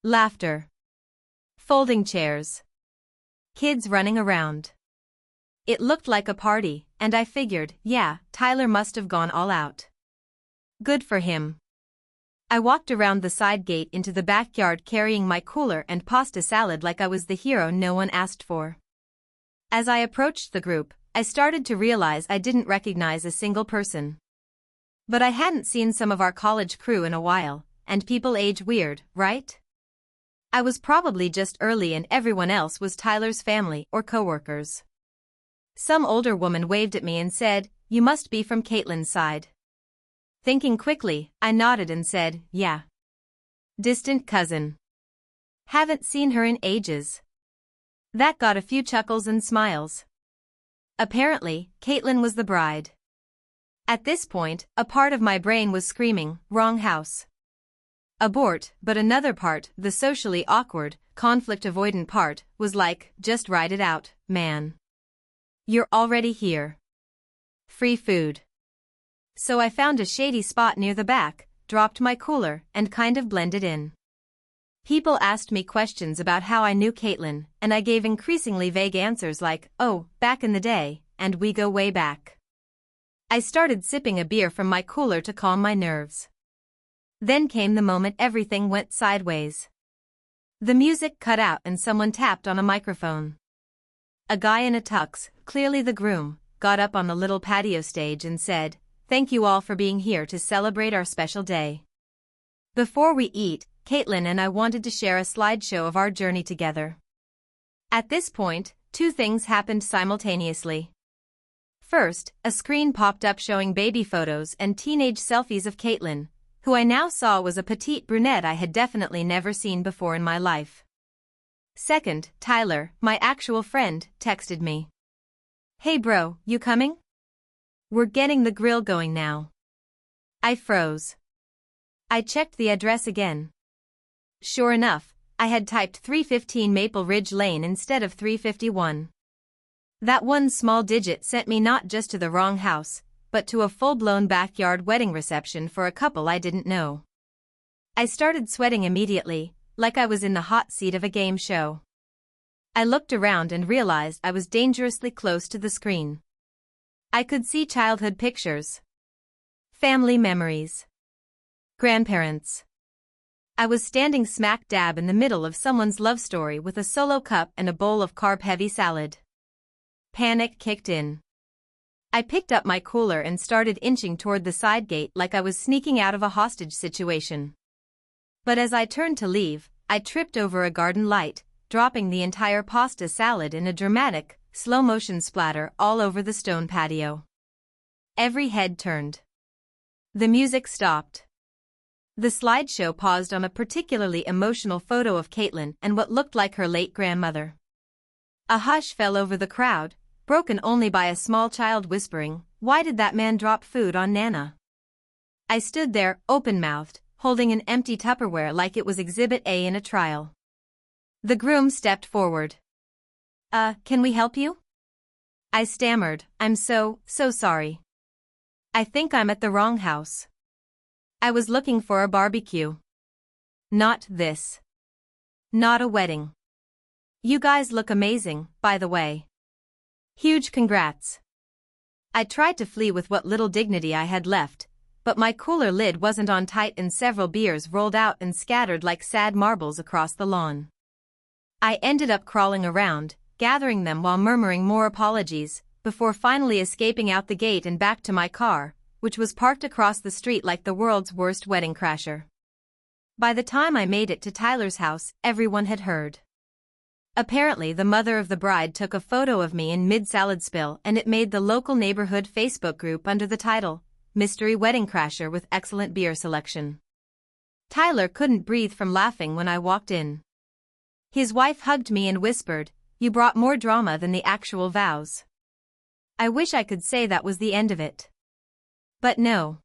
laughter, folding chairs, kids running around. It looked like a party, and I figured, yeah, Tyler must have gone all out. Good for him. I walked around the side gate into the backyard carrying my cooler and pasta salad like I was the hero no one asked for. As I approached the group, I started to realize I didn't recognize a single person. But I hadn't seen some of our college crew in a while, and people age weird, right? I was probably just early and everyone else was Tyler's family or coworkers. Some older woman waved at me and said, "You must be from Caitlin's side." Thinking quickly, I nodded and said, "Yeah. Distant cousin. Haven't seen her in ages." That got a few chuckles and smiles. Apparently, Caitlin was the bride. At this point, a part of my brain was screaming, wrong house. Abort, but another part, the socially awkward, conflict-avoidant part, was like, just ride it out, man. You're already here. Free food. So I found a shady spot near the back, dropped my cooler, and kind of blended in. People asked me questions about how I knew Caitlin, and I gave increasingly vague answers like, oh, back in the day, and we go way back. I started sipping a beer from my cooler to calm my nerves. Then came the moment everything went sideways. The music cut out and someone tapped on a microphone. A guy in a tux, clearly the groom, got up on the little patio stage and said, "Thank you all for being here to celebrate our special day. Before we eat, Caitlin and I wanted to share a slideshow of our journey together." At this point, two things happened simultaneously. First, a screen popped up showing baby photos and teenage selfies of Caitlin, who I now saw was a petite brunette I had definitely never seen before in my life. Second, Tyler, my actual friend, texted me. "Hey bro, you coming? We're getting the grill going now." I froze. I checked the address again. Sure enough, I had typed 315 Maple Ridge Lane instead of 351. That one small digit sent me not just to the wrong house, but to a full-blown backyard wedding reception for a couple I didn't know. I started sweating immediately, like I was in the hot seat of a game show. I looked around and realized I was dangerously close to the screen. I could see childhood pictures, family memories, grandparents. I was standing smack dab in the middle of someone's love story with a solo cup and a bowl of carb-heavy salad. Panic kicked in. I picked up my cooler and started inching toward the side gate like I was sneaking out of a hostage situation. But as I turned to leave, I tripped over a garden light, dropping the entire pasta salad in a dramatic, slow-motion splatter all over the stone patio. Every head turned. The music stopped. The slideshow paused on a particularly emotional photo of Caitlin and what looked like her late grandmother. A hush fell over the crowd, broken only by a small child whispering, "Why did that man drop food on Nana?" I stood there, open-mouthed, holding an empty Tupperware like it was Exhibit A in a trial. The groom stepped forward. Can we help you?" I stammered, "I'm so sorry. I think I'm at the wrong house. I was looking for a barbecue. Not this. Not a wedding. You guys look amazing, by the way. Huge congrats." I tried to flee with what little dignity I had left, but my cooler lid wasn't on tight and several beers rolled out and scattered like sad marbles across the lawn. I ended up crawling around, gathering them while murmuring more apologies, before finally escaping out the gate and back to my car, which was parked across the street like the world's worst wedding crasher. By the time I made it to Tyler's house, everyone had heard. Apparently the mother of the bride took a photo of me in mid-salad spill and it made the local neighborhood Facebook group under the title, "Mystery Wedding Crasher with Excellent Beer Selection." Tyler couldn't breathe from laughing when I walked in. His wife hugged me and whispered, "You brought more drama than the actual vows." I wish I could say that was the end of it. But no.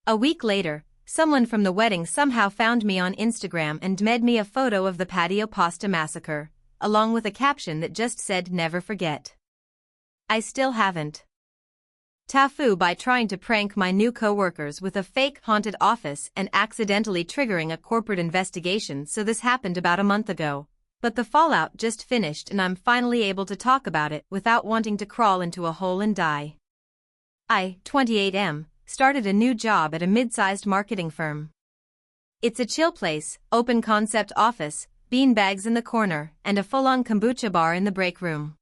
A week later, someone from the wedding somehow found me on Instagram and made me a photo of the patio pasta massacre, along with a caption that just said "Never forget." I still haven't. TIFU by trying to prank my new co-workers with a fake haunted office and accidentally triggering a corporate investigation. So this happened about a month ago, but the fallout just finished and I'm finally able to talk about it without wanting to crawl into a hole and die. I, 28M, started a new job at a mid-sized marketing firm. It's a chill place, open concept office, beanbags in the corner, and a full-on kombucha bar in the break room.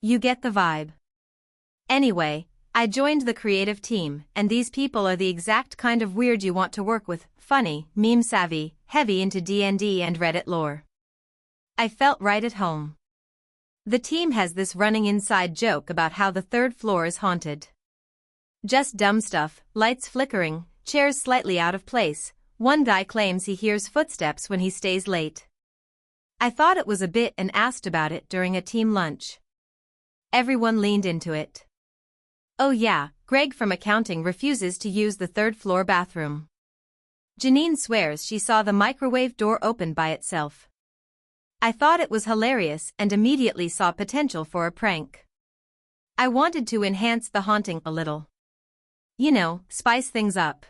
You get the vibe. Anyway, I joined the creative team, and these people are the exact kind of weird you want to work with, funny, meme-savvy, heavy into D&D and Reddit lore. I felt right at home. The team has this running inside joke about how the third floor is haunted. Just dumb stuff, lights flickering, chairs slightly out of place. One guy claims he hears footsteps when he stays late. I thought it was a bit and asked about it during a team lunch. Everyone leaned into it. Oh yeah, Greg from accounting refuses to use the third floor bathroom. Janine swears she saw the microwave door open by itself. I thought it was hilarious and immediately saw potential for a prank. I wanted to enhance the haunting a little. You know, spice things up.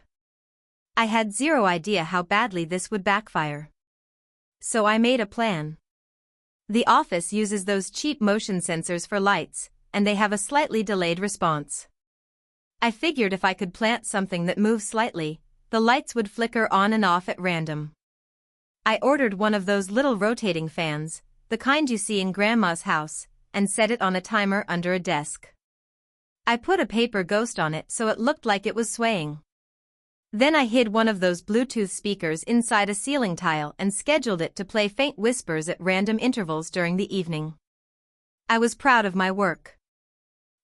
I had zero idea how badly this would backfire. So I made a plan. The office uses those cheap motion sensors for lights, and they have a slightly delayed response. I figured if I could plant something that moves slightly, the lights would flicker on and off at random. I ordered one of those little rotating fans, the kind you see in Grandma's house, and set it on a timer under a desk. I put a paper ghost on it so it looked like it was swaying. Then I hid one of those Bluetooth speakers inside a ceiling tile and scheduled it to play faint whispers at random intervals during the evening. I was proud of my work.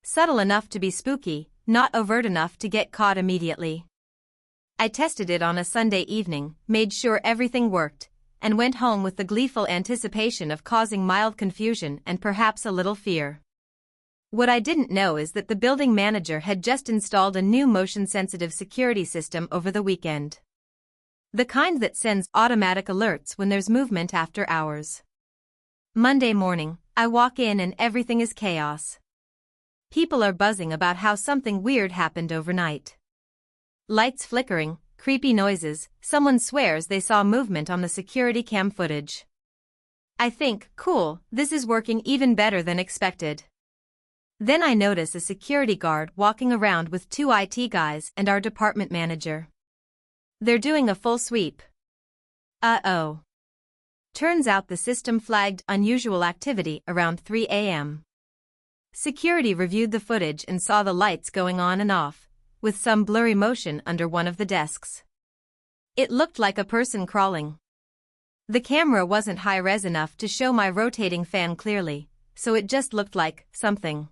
Subtle enough to be spooky, not overt enough to get caught immediately. I tested it on a Sunday evening, made sure everything worked, and went home with the gleeful anticipation of causing mild confusion and perhaps a little fear. What I didn't know is that the building manager had just installed a new motion-sensitive security system over the weekend. The kind that sends automatic alerts when there's movement after hours. Monday morning, I walk in and everything is chaos. People are buzzing about how something weird happened overnight. Lights flickering, creepy noises, someone swears they saw movement on the security cam footage. I think, cool, this is working even better than expected. Then I notice a security guard walking around with two IT guys and our department manager. They're doing a full sweep. Uh-oh. Turns out the system flagged unusual activity around 3 a.m. Security reviewed the footage and saw the lights going on and off, with some blurry motion under one of the desks. It looked like a person crawling. The camera wasn't high-res enough to show my rotating fan clearly, so it just looked like something.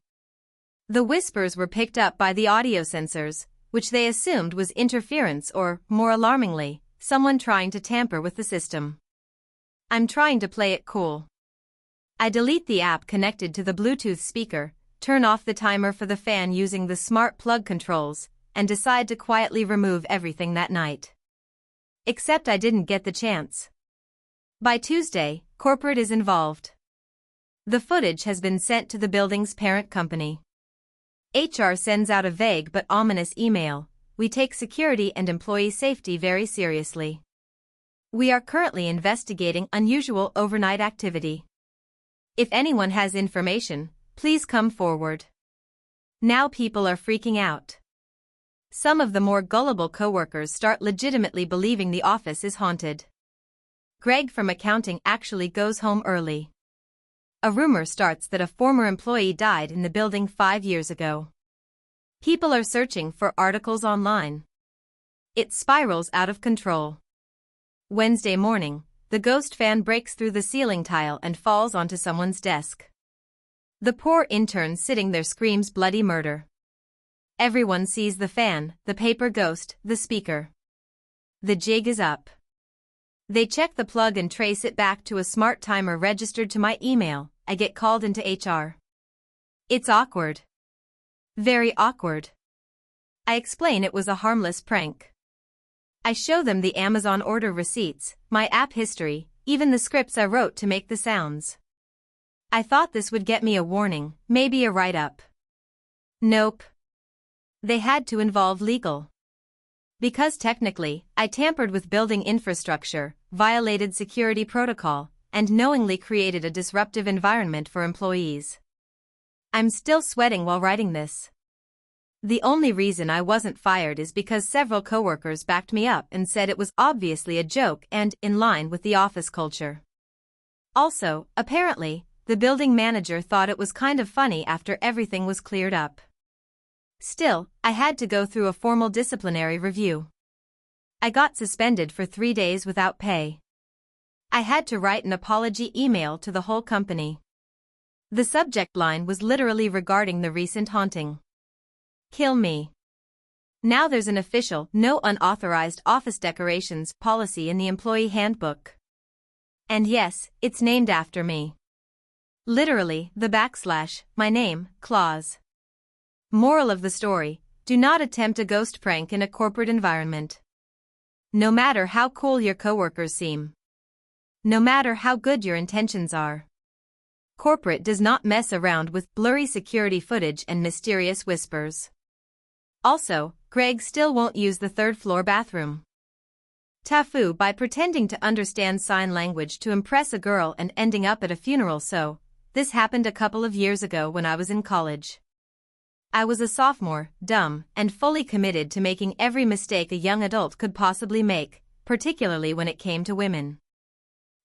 The whispers were picked up by the audio sensors, which they assumed was interference or, more alarmingly, someone trying to tamper with the system. I'm trying to play it cool. I delete the app connected to the Bluetooth speaker, turn off the timer for the fan using the smart plug controls, and decide to quietly remove everything that night. Except I didn't get the chance. By Tuesday, corporate is involved. The footage has been sent to the building's parent company. HR sends out a vague but ominous email: "We take security and employee safety very seriously. We are currently investigating unusual overnight activity. If anyone has information, please come forward." Now people are freaking out. Some of the more gullible coworkers start legitimately believing the office is haunted. Greg from accounting actually goes home early. A rumor starts that a former employee died in the building 5 years ago. People are searching for articles online. It spirals out of control. Wednesday morning, the ghost fan breaks through the ceiling tile and falls onto someone's desk. The poor intern sitting there screams bloody murder. Everyone sees the fan, the paper ghost, the speaker. The jig is up. They check the plug and trace it back to a smart timer registered to my email. I get called into HR. It's awkward. Very awkward. I explain it was a harmless prank. I show them the Amazon order receipts, my app history, even the scripts I wrote to make the sounds. I thought this would get me a warning, maybe a write-up. Nope. They had to involve legal. Because technically, I tampered with building infrastructure, violated security protocol, and knowingly created a disruptive environment for employees. I'm still sweating while writing this. The only reason I wasn't fired is because several coworkers backed me up and said it was obviously a joke and in line with the office culture. Also, apparently, the building manager thought it was kind of funny after everything was cleared up. Still, I had to go through a formal disciplinary review. I got suspended for 3 days without pay. I had to write an apology email to the whole company. The subject line was literally regarding the recent haunting. Kill me. Now there's an official, no unauthorized office decorations policy in the employee handbook. And yes, it's named after me. Literally, the / my name, clause. Moral of the story: do not attempt a ghost prank in a corporate environment. No matter how cool your coworkers seem. No matter how good your intentions are. Corporate does not mess around with blurry security footage and mysterious whispers. Also, Greg still won't use the third-floor bathroom. TIFU by pretending to understand sign language to impress a girl and ending up at a funeral. So, this happened a couple of years ago when I was in college. I was a sophomore, dumb, and fully committed to making every mistake a young adult could possibly make, particularly when it came to women.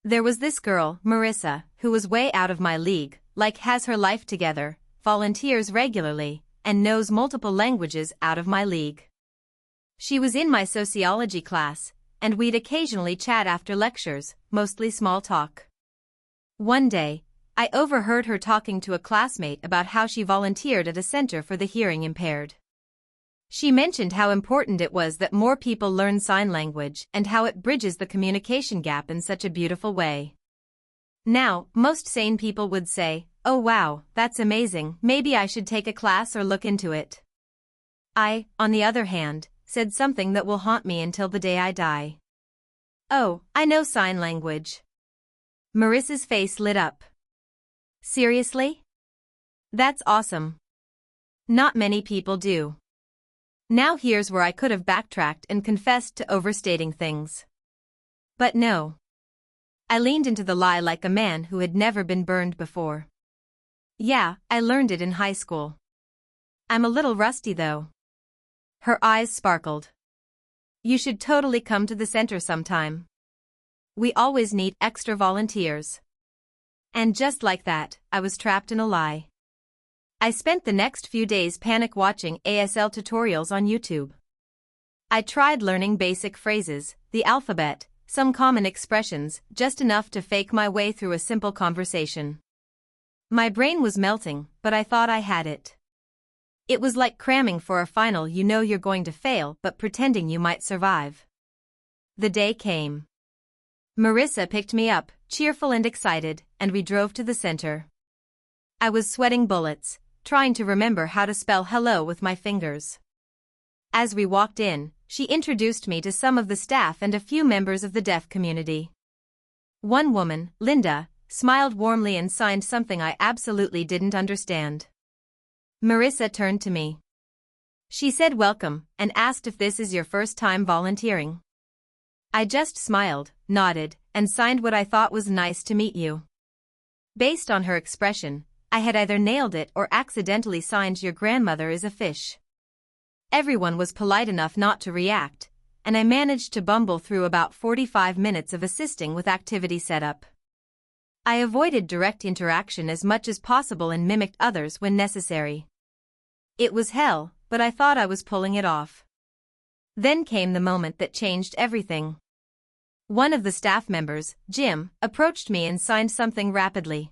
There was this girl, Marissa, who was way out of my league, like has her life together, volunteers regularly, and knows multiple languages out of my league. She was in my sociology class, and we'd occasionally chat after lectures, mostly small talk. One day, I overheard her talking to a classmate about how she volunteered at a center for the hearing impaired. She mentioned how important it was that more people learn sign language and how it bridges the communication gap in such a beautiful way. Now, most sane people would say, "Oh wow, that's amazing, maybe I should take a class or look into it." I, on the other hand, said something that will haunt me until the day I die. "Oh, I know sign language." Marissa's face lit up. "Seriously? That's awesome. Not many people do." Now here's where I could have backtracked and confessed to overstating things. But no. I leaned into the lie like a man who had never been burned before. "Yeah, I learned it in high school. I'm a little rusty though." Her eyes sparkled. "You should totally come to the center sometime. We always need extra volunteers." And just like that, I was trapped in a lie. I spent the next few days panic watching ASL tutorials on YouTube. I tried learning basic phrases, the alphabet, some common expressions, just enough to fake my way through a simple conversation. My brain was melting, but I thought I had it. It was like cramming for a final you know you're going to fail but pretending you might survive. The day came. Marissa picked me up, cheerful and excited, and we drove to the center. I was sweating bullets, trying to remember how to spell hello with my fingers. As we walked in, she introduced me to some of the staff and a few members of the deaf community. One woman, Linda, smiled warmly and signed something I absolutely didn't understand. Marissa turned to me. She said welcome and asked if this is your first time volunteering. I just smiled, nodded, and signed what I thought was "nice to meet you." Based on her expression, I had either nailed it or accidentally signed "your grandmother is a fish." Everyone was polite enough not to react, and I managed to bumble through about 45 minutes of assisting with activity setup. I avoided direct interaction as much as possible and mimicked others when necessary. It was hell, but I thought I was pulling it off. Then came the moment that changed everything. One of the staff members, Jim, approached me and signed something rapidly.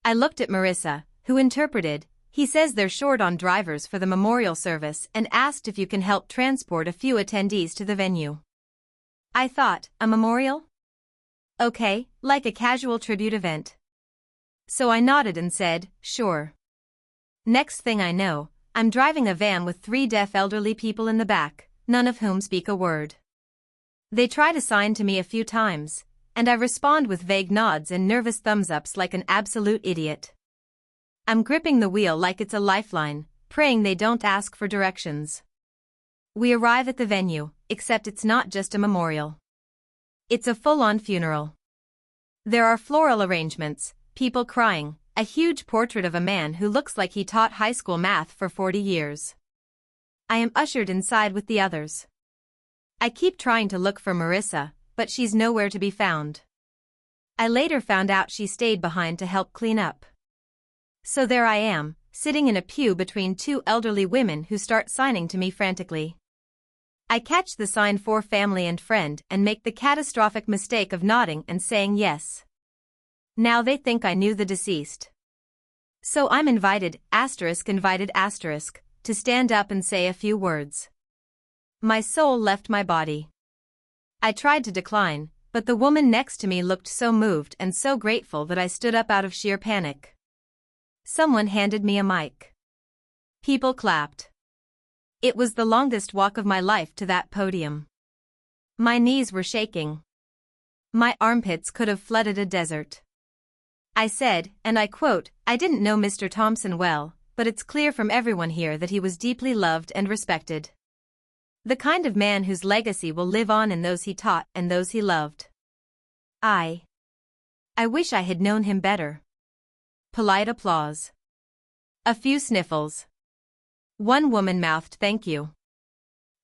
I looked at Marissa, who interpreted. "He says they're short on drivers for the memorial service and asked if you can help transport a few attendees to the venue." I thought, a memorial? Okay, like a casual tribute event. So I nodded and said, "Sure." Next thing I know, I'm driving a van with 3 deaf elderly people in the back, none of whom speak a word. They try to sign to me a few times, and I respond with vague nods and nervous thumbs-ups like an absolute idiot. I'm gripping the wheel like it's a lifeline, praying they don't ask for directions. We arrive at the venue, except it's not just a memorial. It's a full-on funeral. There are floral arrangements, people crying, a huge portrait of a man who looks like he taught high school math for 40 years. I am ushered inside with the others. I keep trying to look for Marissa, but she's nowhere to be found. I later found out she stayed behind to help clean up. So there I am, sitting in a pew between 2 elderly women who start signing to me frantically. I catch the sign "for family and friend" and make the catastrophic mistake of nodding and saying yes. Now they think I knew the deceased. So I'm invited, to stand up and say a few words. My soul left my body. I tried to decline, but the woman next to me looked so moved and so grateful that I stood up out of sheer panic. Someone handed me a mic. People clapped. It was the longest walk of my life to that podium. My knees were shaking. My armpits could have flooded a desert. I said, and I quote, "I didn't know Mr. Thompson well, but it's clear from everyone here that he was deeply loved and respected. The kind of man whose legacy will live on in those he taught and those he loved. I wish I had known him better." Polite applause. A few sniffles. One woman mouthed "thank you."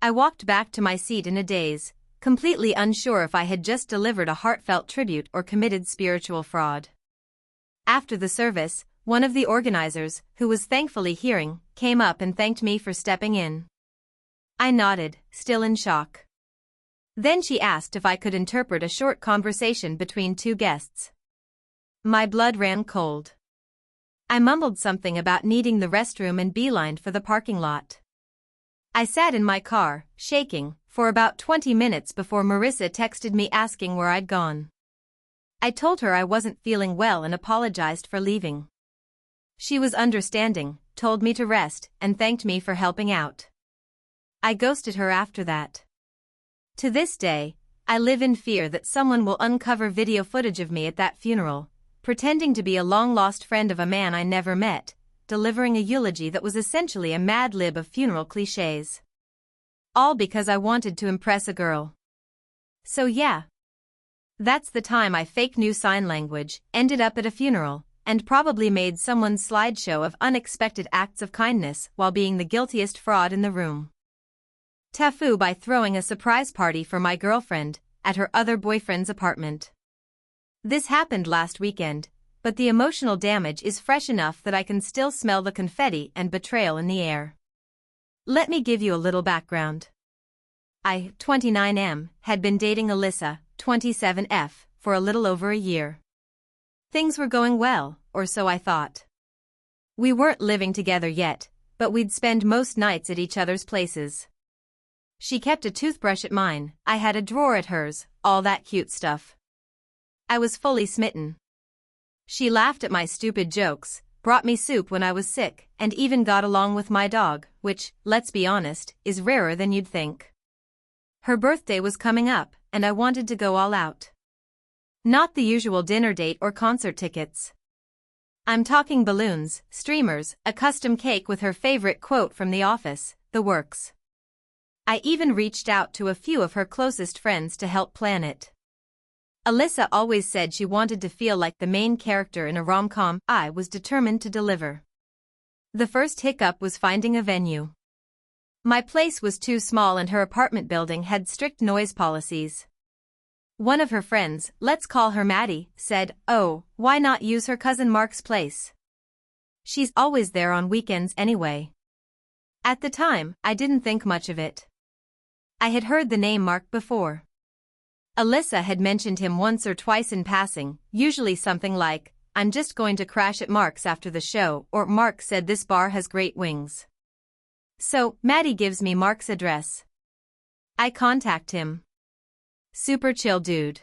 I walked back to my seat in a daze, completely unsure if I had just delivered a heartfelt tribute or committed spiritual fraud. After the service, one of the organizers, who was thankfully hearing, came up and thanked me for stepping in. I nodded, still in shock. Then she asked if I could interpret a short conversation between 2 guests. My blood ran cold. I mumbled something about needing the restroom and beelined for the parking lot. I sat in my car, shaking, for about 20 minutes before Marissa texted me asking where I'd gone. I told her I wasn't feeling well and apologized for leaving. She was understanding, told me to rest, and thanked me for helping out. I ghosted her after that. To this day, I live in fear that someone will uncover video footage of me at that funeral, pretending to be a long-lost friend of a man I never met, delivering a eulogy that was essentially a mad lib of funeral cliches. All because I wanted to impress a girl. So yeah. That's the time I fake knew sign language, ended up at a funeral, and probably made someone's slideshow of unexpected acts of kindness while being the guiltiest fraud in the room. TIFU by throwing a surprise party for my girlfriend at her other boyfriend's apartment. This happened last weekend, but the emotional damage is fresh enough that I can still smell the confetti and betrayal in the air. Let me give you a little background. I, 29M, had been dating Alyssa, 27F, for a little over a year. Things were going well, or so I thought. We weren't living together yet, but we'd spend most nights at each other's places. She kept a toothbrush at mine, I had a drawer at hers, all that cute stuff. I was fully smitten. She laughed at my stupid jokes, brought me soup when I was sick, and even got along with my dog, which, let's be honest, is rarer than you'd think. Her birthday was coming up, and I wanted to go all out. Not the usual dinner date or concert tickets. I'm talking balloons, streamers, a custom cake with her favorite quote from The Office, the works. I even reached out to a few of her closest friends to help plan it. Alyssa always said she wanted to feel like the main character in a rom-com. I was determined to deliver. The first hiccup was finding a venue. My place was too small and her apartment building had strict noise policies. One of her friends, let's call her Maddie, said, "Oh, why not use her cousin Mark's place? She's always there on weekends anyway." At the time, I didn't think much of it. I had heard the name Mark before. Alyssa had mentioned him once or twice in passing, usually something like, "I'm just going to crash at Mark's after the show," or "Mark said this bar has great wings." So, Maddie gives me Mark's address. I contact him. Super chill dude.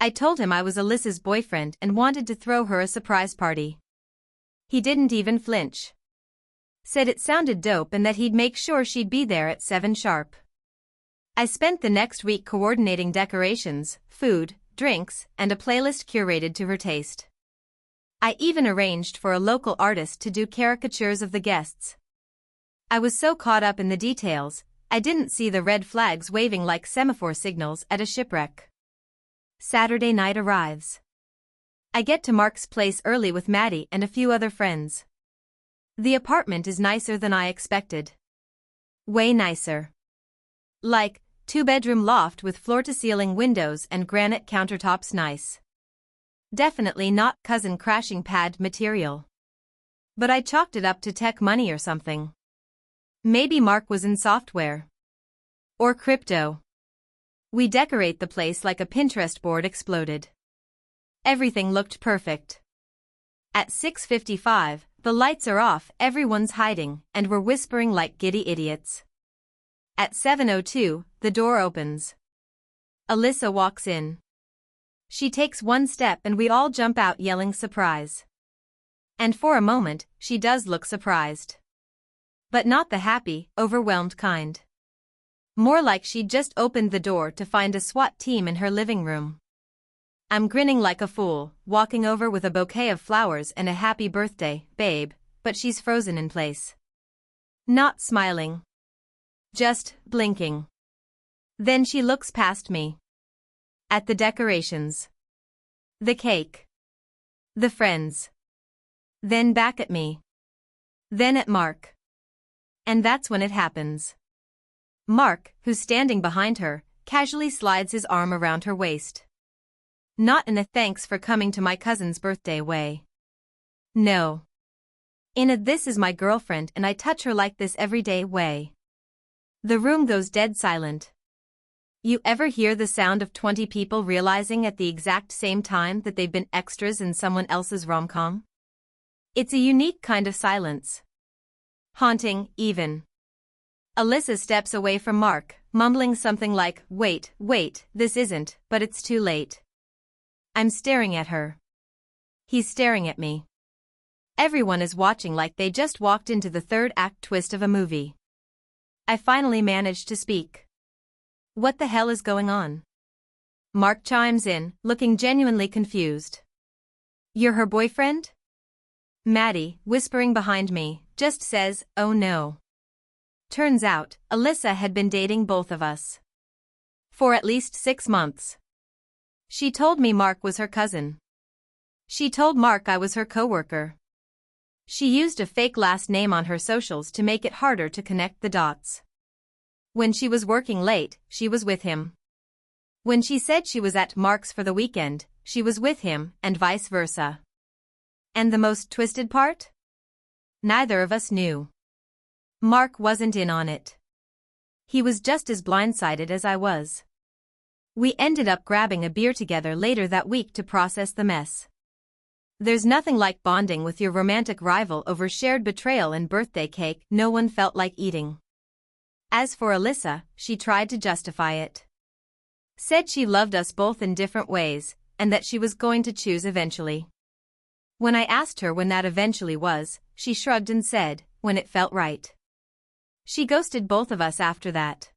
I told him I was Alyssa's boyfriend and wanted to throw her a surprise party. He didn't even flinch. Said it sounded dope and that he'd make sure she'd be there at 7 sharp. I spent the next week coordinating decorations, food, drinks, and a playlist curated to her taste. I even arranged for a local artist to do caricatures of the guests. I was so caught up in the details, I didn't see the red flags waving like semaphore signals at a shipwreck. Saturday night arrives. I get to Mark's place early with Maddie and a few other friends. The apartment is nicer than I expected. Way nicer. Like, 2-bedroom loft with floor-to-ceiling windows and granite countertops nice. Definitely not cousin crashing pad material. But I chalked it up to tech money or something. Maybe Mark was in software. Or crypto. We decorate the place like a Pinterest board exploded. Everything looked perfect. At 6:55, the lights are off, everyone's hiding, and we're whispering like giddy idiots. At 7:02, the door opens. Alyssa walks in. She takes one step and we all jump out yelling surprise. And for a moment, she does look surprised. But not the happy, overwhelmed kind. More like she'd just opened the door to find a SWAT team in her living room. I'm grinning like a fool, walking over with a bouquet of flowers and a happy birthday, babe, but she's frozen in place. Not smiling. Just blinking. Then she looks past me. At the decorations. The cake. The friends. Then back at me. Then at Mark. And that's when it happens. Mark, who's standing behind her, casually slides his arm around her waist. Not in a thanks for coming to my cousin's birthday way. No. In a this is my girlfriend and I touch her like this every day way. The room goes dead silent. You ever hear the sound of 20 people realizing at the exact same time that they've been extras in someone else's rom-com? It's a unique kind of silence. Haunting, even. Alyssa steps away from Mark, mumbling something like, wait, this isn't, but it's too late. I'm staring at her. He's staring at me. Everyone is watching like they just walked into the third act twist of a movie. I finally managed to speak. What the hell is going on? Mark chimes in, looking genuinely confused. You're her boyfriend? Maddie, whispering behind me, just says, oh no. Turns out, Alyssa had been dating both of us. For at least 6 months. She told me Mark was her cousin. She told Mark I was her coworker. She used a fake last name on her socials to make it harder to connect the dots. When she was working late, she was with him. When she said she was at Mark's for the weekend, she was with him, and vice versa. And the most twisted part? Neither of us knew. Mark wasn't in on it. He was just as blindsided as I was. We ended up grabbing a beer together later that week to process the mess. There's nothing like bonding with your romantic rival over shared betrayal and birthday cake no one felt like eating. As for Alyssa, she tried to justify it. Said she loved us both in different ways, and that she was going to choose eventually. When I asked her when that eventually was, she shrugged and said, when it felt right. She ghosted both of us after that.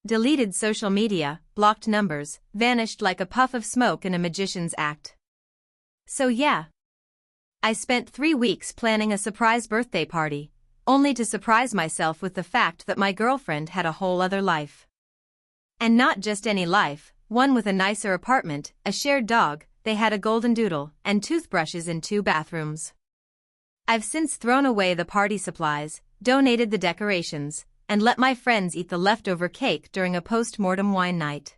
Deleted social media, blocked numbers, vanished like a puff of smoke in a magician's act. So yeah. I spent 3 weeks planning a surprise birthday party, only to surprise myself with the fact that my girlfriend had a whole other life. And not just any life, one with a nicer apartment, a shared dog, they had a golden doodle, and toothbrushes in 2 bathrooms. I've since thrown away the party supplies, donated the decorations, and let my friends eat the leftover cake during a post-mortem wine night.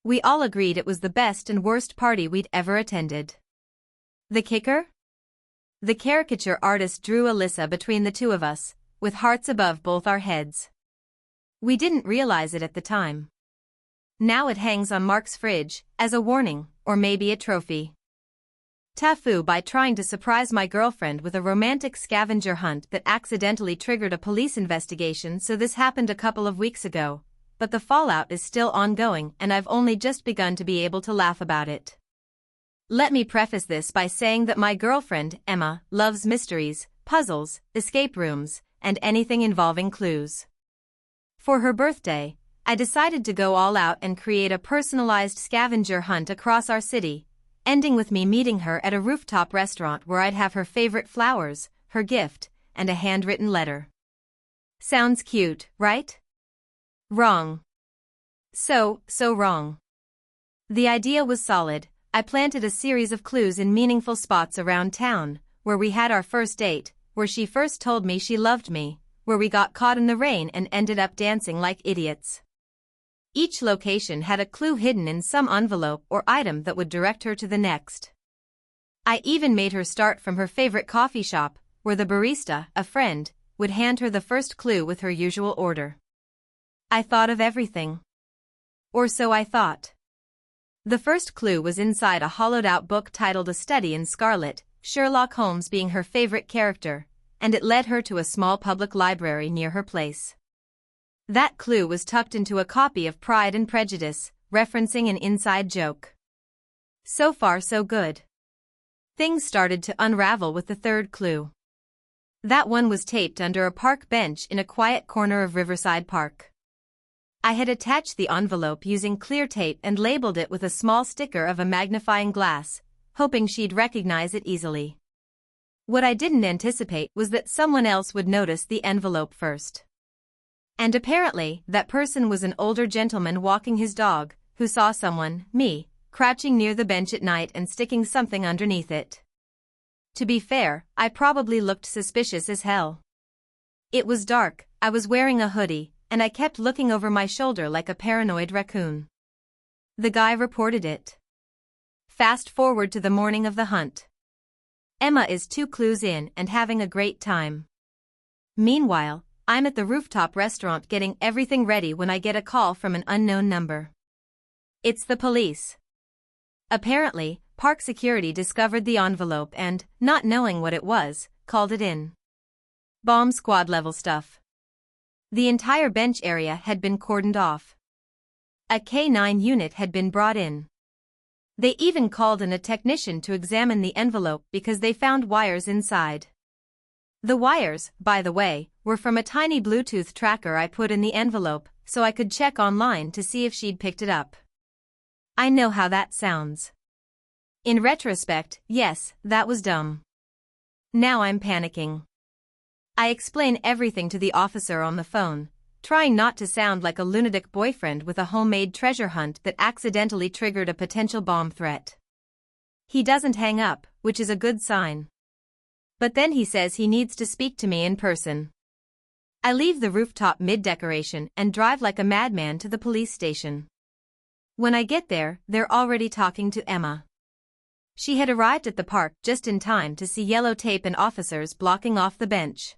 We all agreed it was the best and worst party we'd ever attended. The kicker? The caricature artist drew Alyssa between the two of us, with hearts above both our heads. We didn't realize it at the time. Now it hangs on Mark's fridge, as a warning, or maybe a trophy. TIFU by trying to surprise my girlfriend with a romantic scavenger hunt that accidentally triggered a police investigation. So this happened a couple of weeks ago, but the fallout is still ongoing and I've only just begun to be able to laugh about it. Let me preface this by saying that my girlfriend, Emma, loves mysteries, puzzles, escape rooms, and anything involving clues. For her birthday, I decided to go all out and create a personalized scavenger hunt across our city, ending with me meeting her at a rooftop restaurant where I'd have her favorite flowers, her gift, and a handwritten letter. Sounds cute, right? Wrong. So wrong. The idea was solid. I planted a series of clues in meaningful spots around town, where we had our first date, where she first told me she loved me, where we got caught in the rain and ended up dancing like idiots. Each location had a clue hidden in some envelope or item that would direct her to the next. I even made her start from her favorite coffee shop, where the barista, a friend, would hand her the first clue with her usual order. I thought of everything. Or so I thought. The first clue was inside a hollowed-out book titled A Study in Scarlet, Sherlock Holmes being her favorite character, and it led her to a small public library near her place. That clue was tucked into a copy of Pride and Prejudice, referencing an inside joke. So far so good. Things started to unravel with the third clue. That one was taped under a park bench in a quiet corner of Riverside Park. I had attached the envelope using clear tape and labeled it with a small sticker of a magnifying glass, hoping she'd recognize it easily. What I didn't anticipate was that someone else would notice the envelope first. And apparently, that person was an older gentleman walking his dog, who saw someone, me, crouching near the bench at night and sticking something underneath it. To be fair, I probably looked suspicious as hell. It was dark, I was wearing a hoodie, and I kept looking over my shoulder like a paranoid raccoon. The guy reported it. Fast forward to the morning of the hunt. Emma is 2 clues in and having a great time. Meanwhile, I'm at the rooftop restaurant getting everything ready when I get a call from an unknown number. It's the police. Apparently, park security discovered the envelope and, not knowing what it was, called it in. Bomb squad level stuff. The entire bench area had been cordoned off. A K-9 unit had been brought in. They even called in a technician to examine the envelope because they found wires inside. The wires, by the way, were from a tiny Bluetooth tracker I put in the envelope, so I could check online to see if she'd picked it up. I know how that sounds. In retrospect, yes, that was dumb. Now I'm panicking. I explain everything to the officer on the phone, trying not to sound like a lunatic boyfriend with a homemade treasure hunt that accidentally triggered a potential bomb threat. He doesn't hang up, which is a good sign. But then he says he needs to speak to me in person. I leave the rooftop mid-decoration and drive like a madman to the police station. When I get there, they're already talking to Emma. She had arrived at the park just in time to see yellow tape and officers blocking off the bench.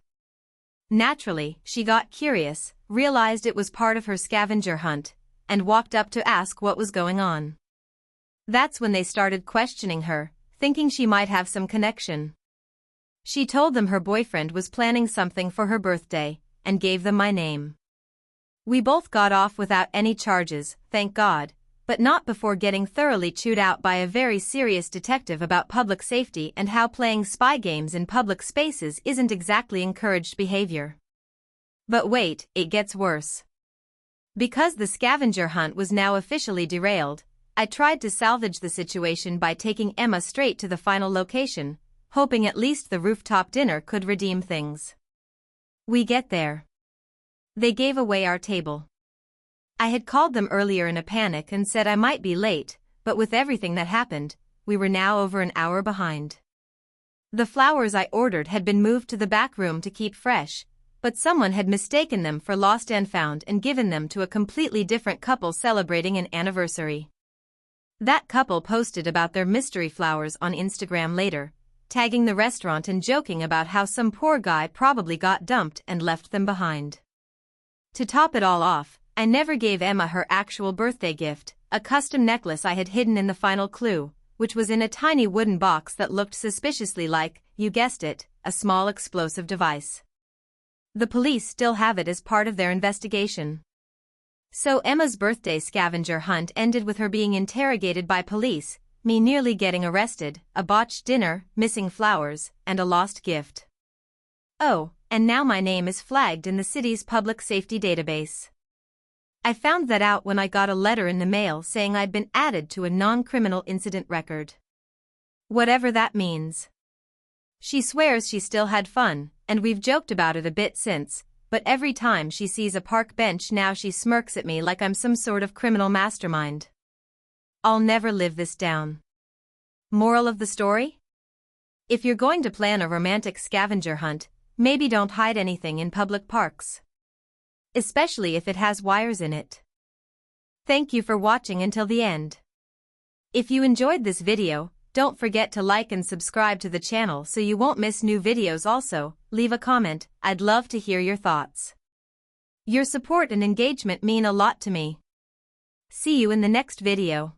Naturally, she got curious, realized it was part of her scavenger hunt, and walked up to ask what was going on. That's when they started questioning her, thinking she might have some connection. She told them her boyfriend was planning something for her birthday, and gave them my name. We both got off without any charges, thank God, but not before getting thoroughly chewed out by a very serious detective about public safety and how playing spy games in public spaces isn't exactly encouraged behavior. But wait, it gets worse. Because the scavenger hunt was now officially derailed, I tried to salvage the situation by taking Emma straight to the final location, hoping at least the rooftop dinner could redeem things. We get there. They gave away our table. I had called them earlier in a panic and said I might be late, but with everything that happened, we were now over an hour behind. The flowers I ordered had been moved to the back room to keep fresh, but someone had mistaken them for lost and found and given them to a completely different couple celebrating an anniversary. That couple posted about their mystery flowers on Instagram later, tagging the restaurant and joking about how some poor guy probably got dumped and left them behind. To top it all off, I never gave Emma her actual birthday gift, a custom necklace I had hidden in the final clue, which was in a tiny wooden box that looked suspiciously like, you guessed it, a small explosive device. The police still have it as part of their investigation. So Emma's birthday scavenger hunt ended with her being interrogated by police, me nearly getting arrested, a botched dinner, missing flowers, and a lost gift. Oh, and now my name is flagged in the city's public safety database. I found that out when I got a letter in the mail saying I'd been added to a non-criminal incident record. Whatever that means. She swears she still had fun, and we've joked about it a bit since, but every time she sees a park bench now she smirks at me like I'm some sort of criminal mastermind. I'll never live this down. Moral of the story? If you're going to plan a romantic scavenger hunt, maybe don't hide anything in public parks. Especially if it has wires in it. Thank you for watching until the end. If you enjoyed this video, don't forget to like and subscribe to the channel so you won't miss new videos. Also, leave a comment, I'd love to hear your thoughts. Your support and engagement mean a lot to me. See you in the next video.